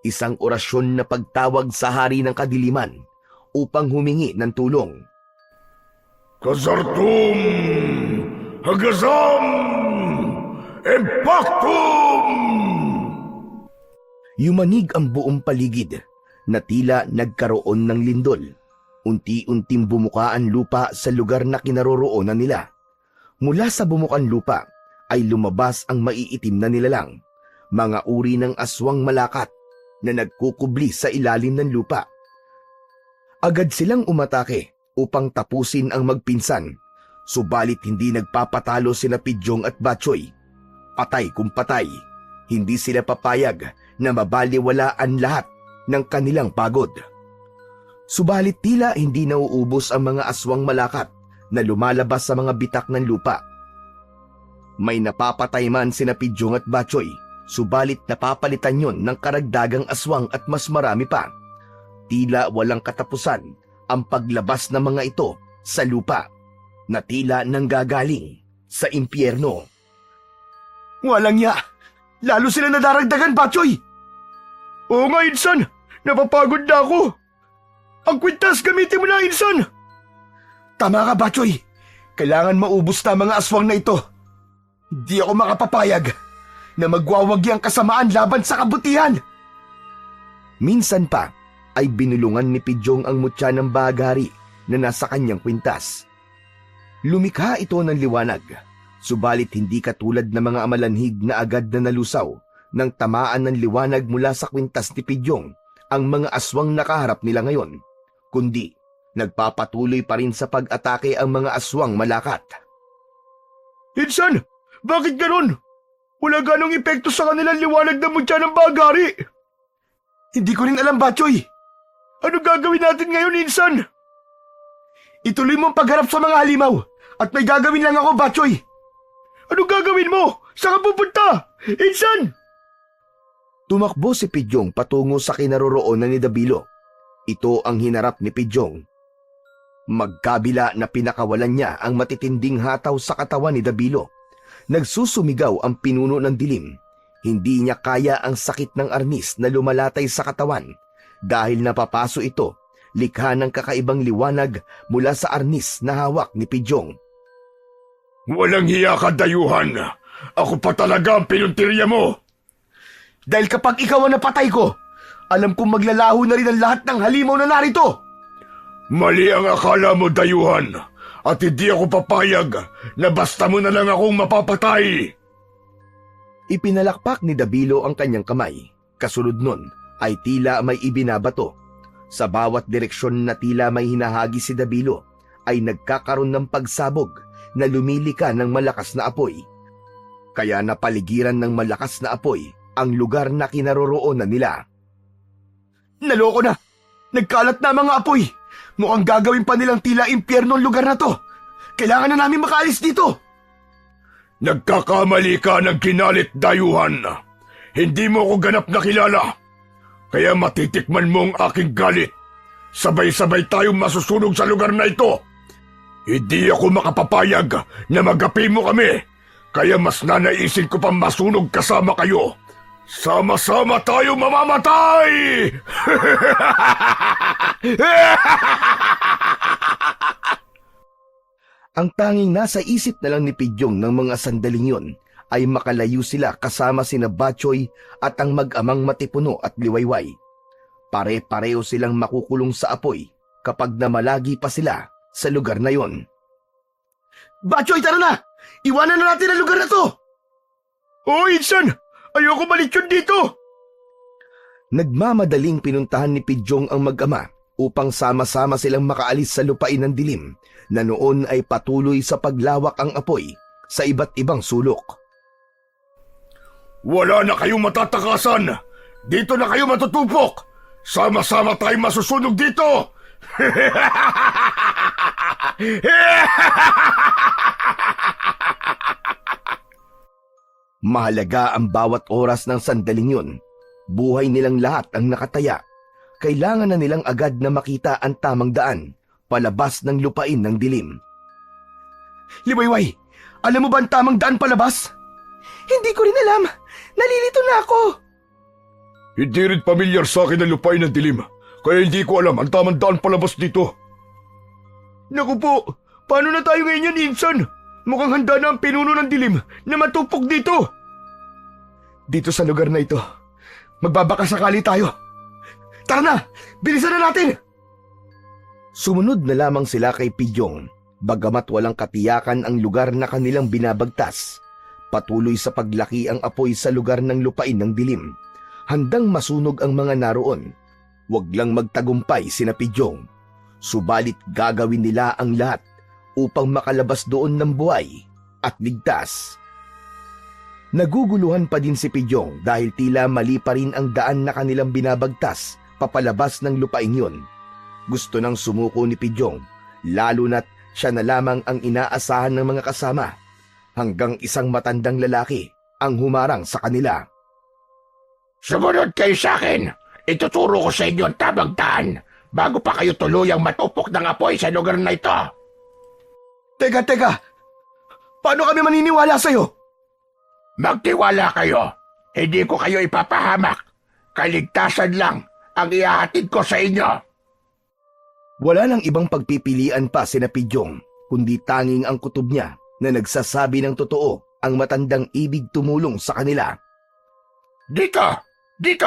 isang orasyon na pagtawag sa hari ng kadiliman upang humingi ng tulong. Kazartum! Hagazam! Impactum! Yumanig ang buong paligid na tila nagkaroon ng lindol. Unti-unting bumuka ang lupa sa lugar na kinaroroonan nila. Mula sa bumukang lupa ay lumabas ang maiitim na nilalang, mga uri ng aswang malakat na nagkukubli sa ilalim ng lupa. Agad silang umatake upang tapusin ang magpinsan, subalit hindi nagpapatalo sina Pidyong at Batchoy. Patay kung patay, hindi sila papayag na mabaliwalaan lahat ng kanilang pagod. Subalit tila hindi nauubos ang mga aswang malakat na lumalabas sa mga bitak ng lupa. May napapatay man sina Pidyong at Batchoy, subalit napapalitan yon ng karagdagang aswang at mas marami pa. Tila walang katapusan ang paglabas ng mga ito sa lupa na tila nanggagaling sa impyerno. Walang ya! Lalo sila nadaragdagan, Batchoy! Oo nga, Insan! Napapagod na ako! Ang kwintas, gamitin mo na, Insan! Tama ka, Batchoy! Kailangan maubos na mga aswang na ito. Hindi ako makapapayag na magwawagi ang kasamaan laban sa kabutihan. Minsan pa ay binulungan ni Pidyong ang mutya ng bagari na nasa kanyang kwintas. Lumikha ito ng liwanag, subalit hindi katulad ng mga amalanhig na agad na nalusaw nang tamaan ng liwanag mula sa kwintas ni Pidyong ang mga aswang nakaharap nila ngayon, kundi nagpapatuloy pa rin sa pag-atake ang mga aswang malakat. Insan! Bakit ganon? Wala ganong epekto sa kanilang liwanag na mutya ng bagari. Hindi ko rin alam, Batchoy. Ano gagawin natin ngayon, Insan? Ituloy mo ang pagharap sa mga halimaw at may gagawin lang ako, Batchoy. Ano gagawin mo? Saan ka pupunta? Insan! Tumakbo si Pidyong patungo sa kinaroroonan ni Dabilo. Ito ang hinarap ni Pidyong. Magkabila na pinakawalan niya ang matitinding hataw sa katawan ni Dabilo. Nagsusumigaw ang pinuno ng dilim. Hindi niya kaya ang sakit ng arnis na lumalatay sa katawan dahil napapaso ito, likha ng kakaibang liwanag mula sa arnis na hawak ni Pidyong. Walang hiya ka, dayuhan. Ako pa talaga ang pinuntirya mo. Dahil kapag ikaw ang napatay ko, alam kong maglalaho na rin ang lahat ng halimaw na narito. Mali ang akala mo, dayuhan. At hindi ako papayag na basta mo na lang akong mapapatay. Ipinalakpak ni Dabilo ang kanyang kamay. Kasunod nun ay tila may ibinabato. Sa bawat direksyon na tila may hinahagi si Dabilo ay nagkakaroon ng pagsabog na lumilika ng malakas na apoy. Kaya napaligiran ng malakas na apoy ang lugar na kinaroroonan nila. Naloko na! Nagkalat na mga apoy! Mukhang gagawin pa nilang tila impyerno ang lugar na to. Kailangan na namin makaalis dito. Nagkakamali ka ng kinalit, dayuhan. Hindi mo ako ganap na kilala. Kaya matitikman mo ang aking galit. Sabay-sabay tayong masusunog sa lugar na ito. Hindi ako makapapayag na magapi mo kami. Kaya mas nanaisin ko pang masunog kasama kayo. Sama-sama tayo mamamatay! Ang tanging nasa isip na lang ni Pidyong ng mga sandaling yun ay makalayo sila kasama sina Batchoy at ang mag-amang Matipuno at Liwayway. Pare-pareho silang makukulong sa apoy kapag namalagi pa sila sa lugar na yon. Batchoy, tara na! Iwanan na natin ang lugar na to! Oh, Insan! Ayoko balik yun dito! Nagmamadaling pinuntahan ni Pidyong ang mag-ama upang sama-sama silang makaalis sa lupain ng dilim na noon ay patuloy sa paglawak ang apoy sa iba't ibang sulok. Wala na kayong matatakasan! Dito na kayo matutupok! Sama-sama tayong masusunog dito! Mahalaga ang bawat oras ng sandaling yun. Buhay nilang lahat ang nakataya. Kailangan na nilang agad na makita ang tamang daan, palabas ng lupain ng dilim. Liwayway, alam mo ba ang tamang daan palabas? Hindi ko rin alam. Nalilito na ako. Hindi rin pamilyar sa akin ang lupain ng dilim, kaya hindi ko alam ang tamang daan palabas dito. Naku po, paano na tayo ngayon yan, Insan? Mukhang handa na ang pinuno ng dilim na matupok dito. Dito sa lugar na ito, magbabakasakali tayo. Tara na, bilisan na natin! Sumunod na lamang sila kay Pidyong, bagamat walang katiyakan ang lugar na kanilang binabagtas. Patuloy sa paglaki ang apoy sa lugar ng lupain ng dilim. Handang masunog ang mga naroon. Huwag lang magtagumpay sina Pidyong. Subalit gagawin nila ang lahat upang makalabas doon ng buhay at ligtas. Naguguluhan pa din si Pidyong dahil tila mali pa rin ang daan na kanilang binabagtas papalabas ng lupain yun. Gusto nang sumuko ni Pidyong, lalo na't siya na lamang ang inaasahan ng mga kasama, hanggang isang matandang lalaki ang humarang sa kanila. Sumunod kayo sa akin! Ituturo ko sa inyo ang tamang daan bago pa kayo tuluyang matupok ng apoy sa lugar na ito. Teka! Paano kami maniniwala sa'yo? Magtiwala kayo. Hindi ko kayo ipapahamak. Kaligtasan lang ang ihahatid ko sa inyo. Wala nang ibang pagpipilian pa sina Pidyong, kundi tanging ang kutob niya na nagsasabi ng totoo ang matandang ibig tumulong sa kanila. Dito,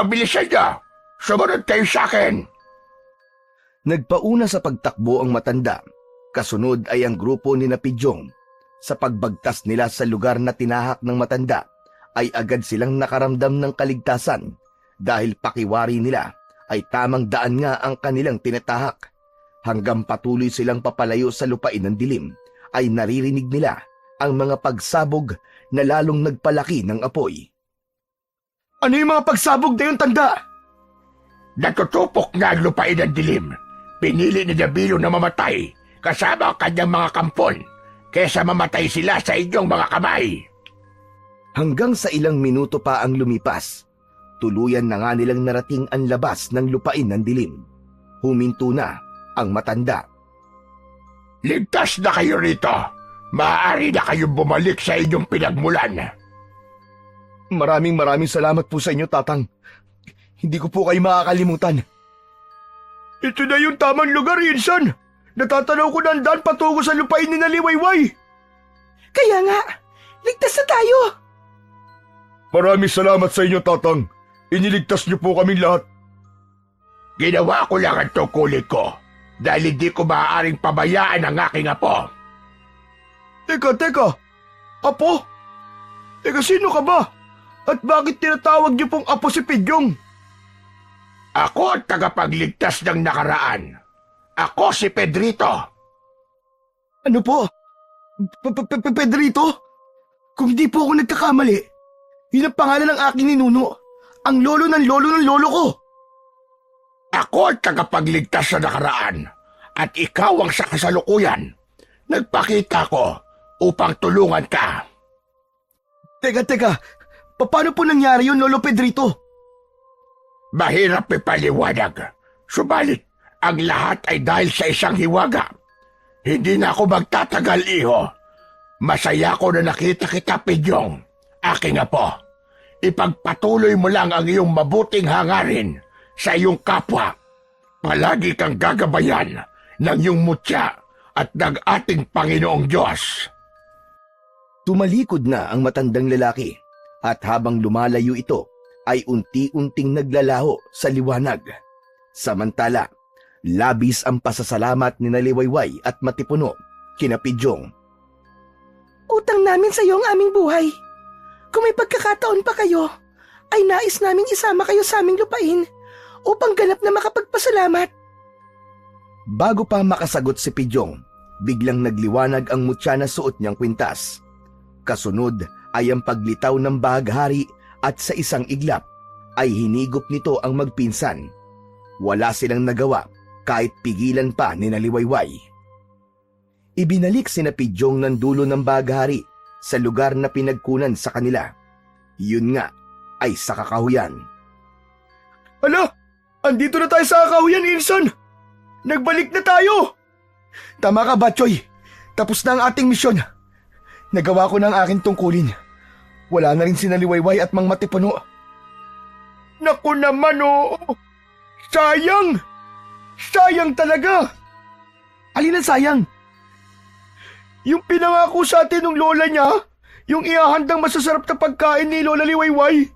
bilisan niyo. Sumunod kayo sa akin. Nagpauna sa pagtakbo ang matanda. Kasunod ay ang grupo ni Pidyong. Sa pagbagtas nila sa lugar na tinahak ng matanda, ay agad silang nakaramdam ng kaligtasan dahil pakiwari nila ay tamang daan nga ang kanilang tinatahak. Hanggang patuloy silang papalayo sa lupain ng dilim, ay naririnig nila ang mga pagsabog na lalong nagpalaki ng apoy. Ano yung mga pagsabog na yung tanda? Natutupok na ang lupain ng dilim. Pinili ni Dabilo na mamatay kasama ang kanyang mga kampon kesa mamatay sila sa inyong mga kamay. Hanggang sa ilang minuto pa ang lumipas, tuluyan na nga nilang narating ang labas ng lupain ng dilim. Huminto na ang matanda. Ligtas na kayo rito. Maaari na kayong bumalik sa inyong pinagmulan. Maraming salamat po sa inyo, Tatang. Hindi ko po kayo makakalimutan. Ito na yung tamang lugar, Insan. Natatanaw ko na ang daan patungo sa lupain ni Liwayway. Kaya nga, ligtas na tayo. Maraming salamat sa inyo, Tatang. Iniligtas niyo po kaming lahat. Ginawa ko lang ang tungkulin ko dahil hindi ko maaaring pabayaan ang aking apo. Teka. Apo? Teka, sino ka ba? At bakit tinatawag niyo pong apo si Pidyong? Ako ang tagapagligtas ng nakaraan. Ako si Pedrito. Ano po? Pedrito? Kung hindi po ako nagkakamali, yun ang pangalan ng aking ninuno. Ang lolo ng lolo ko. Ako ang tagapagligtas sa nakaraan at ikaw ang sa kasalukuyan. Nagpakita ko upang tulungan ka. Teka. Paano po nangyari yun, Lolo Pedrito? Mahirap ipaliwanag. Subalit, ang lahat ay dahil sa isang hiwaga. Hindi na ako magtatagal, iho. Masaya ko na nakita kita, Pidyong. Aking apo. Ipagpatuloy mo lang ang iyong mabuting hangarin sa iyong kapwa. Palagi kang gagabayan ng iyong mutya at ng ating Panginoong Diyos. Tumalikod na ang matandang lalaki at habang lumalayo ito ay unti-unting naglalaho sa liwanag. Samantala, labis ang pasasalamat ni Naliwayway at Matipuno kina Pidyong. Utang namin sa iyo ang aming buhay. Kung may pagkakataon pa kayo, ay nais naming isama kayo sa aming lupain upang ganap na makapagpasalamat. Bago pa makasagot si Pidyong, biglang nagliwanag ang mutya na suot niyang kwintas. Kasunod ay ang paglitaw ng bahaghari at sa isang iglap ay hinigop nito ang magpinsan. Wala silang nagawa kahit pigilan pa ni Naliwayway. Ibinalik sina Pidyong ng dulo ng bahaghari sa lugar na pinagkunan sa kanila. Yun nga ay sa kakahuyan. Ala, andito na tayo sa kakahuyan, Inson! Nagbalik na tayo! Tama ka, Batchoy. Tapos na ang ating misyon. Nagawa ko ng aking tungkulin. Wala na rin si Naliwayway at Mang Matipuno. Naku naman, oo! Sayang! Sayang talaga! Alin ang sayang? Yung pinangako sa atin ng lola niya, yung ihahandang masasarap na pagkain ni Lola Liwayway.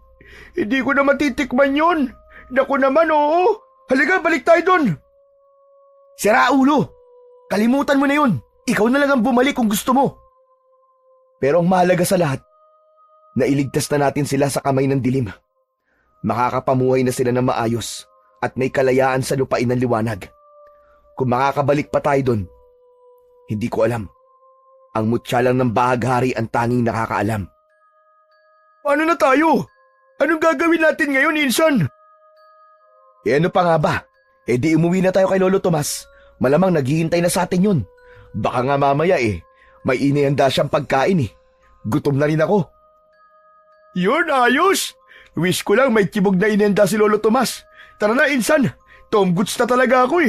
Hindi ko na matitikman yun. Naku naman, oo! Halika, balik tayo doon! Sira ulo! Kalimutan mo na yun! Ikaw na lang ang bumalik kung gusto mo! Pero ang mahalaga sa lahat, nailigtas na natin sila sa kamay ng dilim. Makakapamuhay na sila ng maayos at may kalayaan sa lupain ng liwanag. Kung makakabalik pa tayo doon, hindi ko alam. Ang mutya lang ng bahaghari ang tanging nakakaalam. Paano na tayo? Anong gagawin natin ngayon, Inson? Ano pa nga ba? Di umuwi na tayo kay Lolo Tomas. Malamang naghihintay na sa atin yun. Baka nga mamaya may inihanda siyang pagkain. Gutom na rin ako. Yun, ayos! Wish ko lang may kibog na inihanda si Lolo Tomas. Tara na, Insan. Tom goods na talaga ako .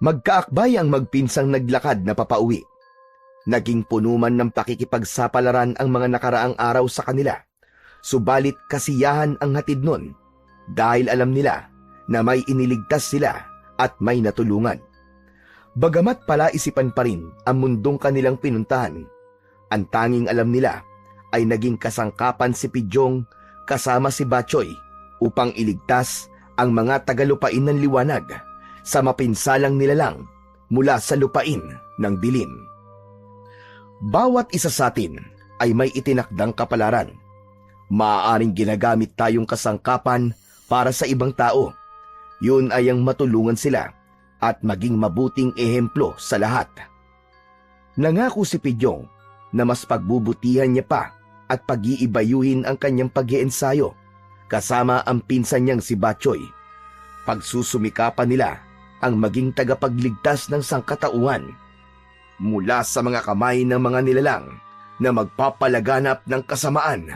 Magkaakbay ang magpinsang naglakad na papauwi. Naging puno man ng pakikipagsapalaran ang mga nakaraang araw sa kanila. Subalit kasiyahan ang hatid nun dahil alam nila na may iniligtas sila at may natulungan. Bagamat palaisipan pa rin ang mundong kanilang pinuntahan, ang tanging alam nila ay naging kasangkapan si Pidyong kasama si Batchoy upang iligtas ang mga tagalupain ng liwanag sa mapinsalang nilalang mula sa lupain ng dilim. Bawat isa sa atin ay may itinakdang kapalaran. Maaaring ginagamit tayong kasangkapan para sa ibang tao. Yun ay ang matulungan sila at maging mabuting ehemplo sa lahat. Nangako si Pidyong na mas pagbubutihan niya pa at pag-iibayuhin ang kanyang pag-iensayo kasama ang pinsan niyang si Batchoy. Pagsusumikapan nila ang maging tagapagligtas ng sangkatauhan mula sa mga kamay ng mga nilalang na magpapalaganap ng kasamaan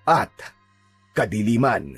at kadiliman.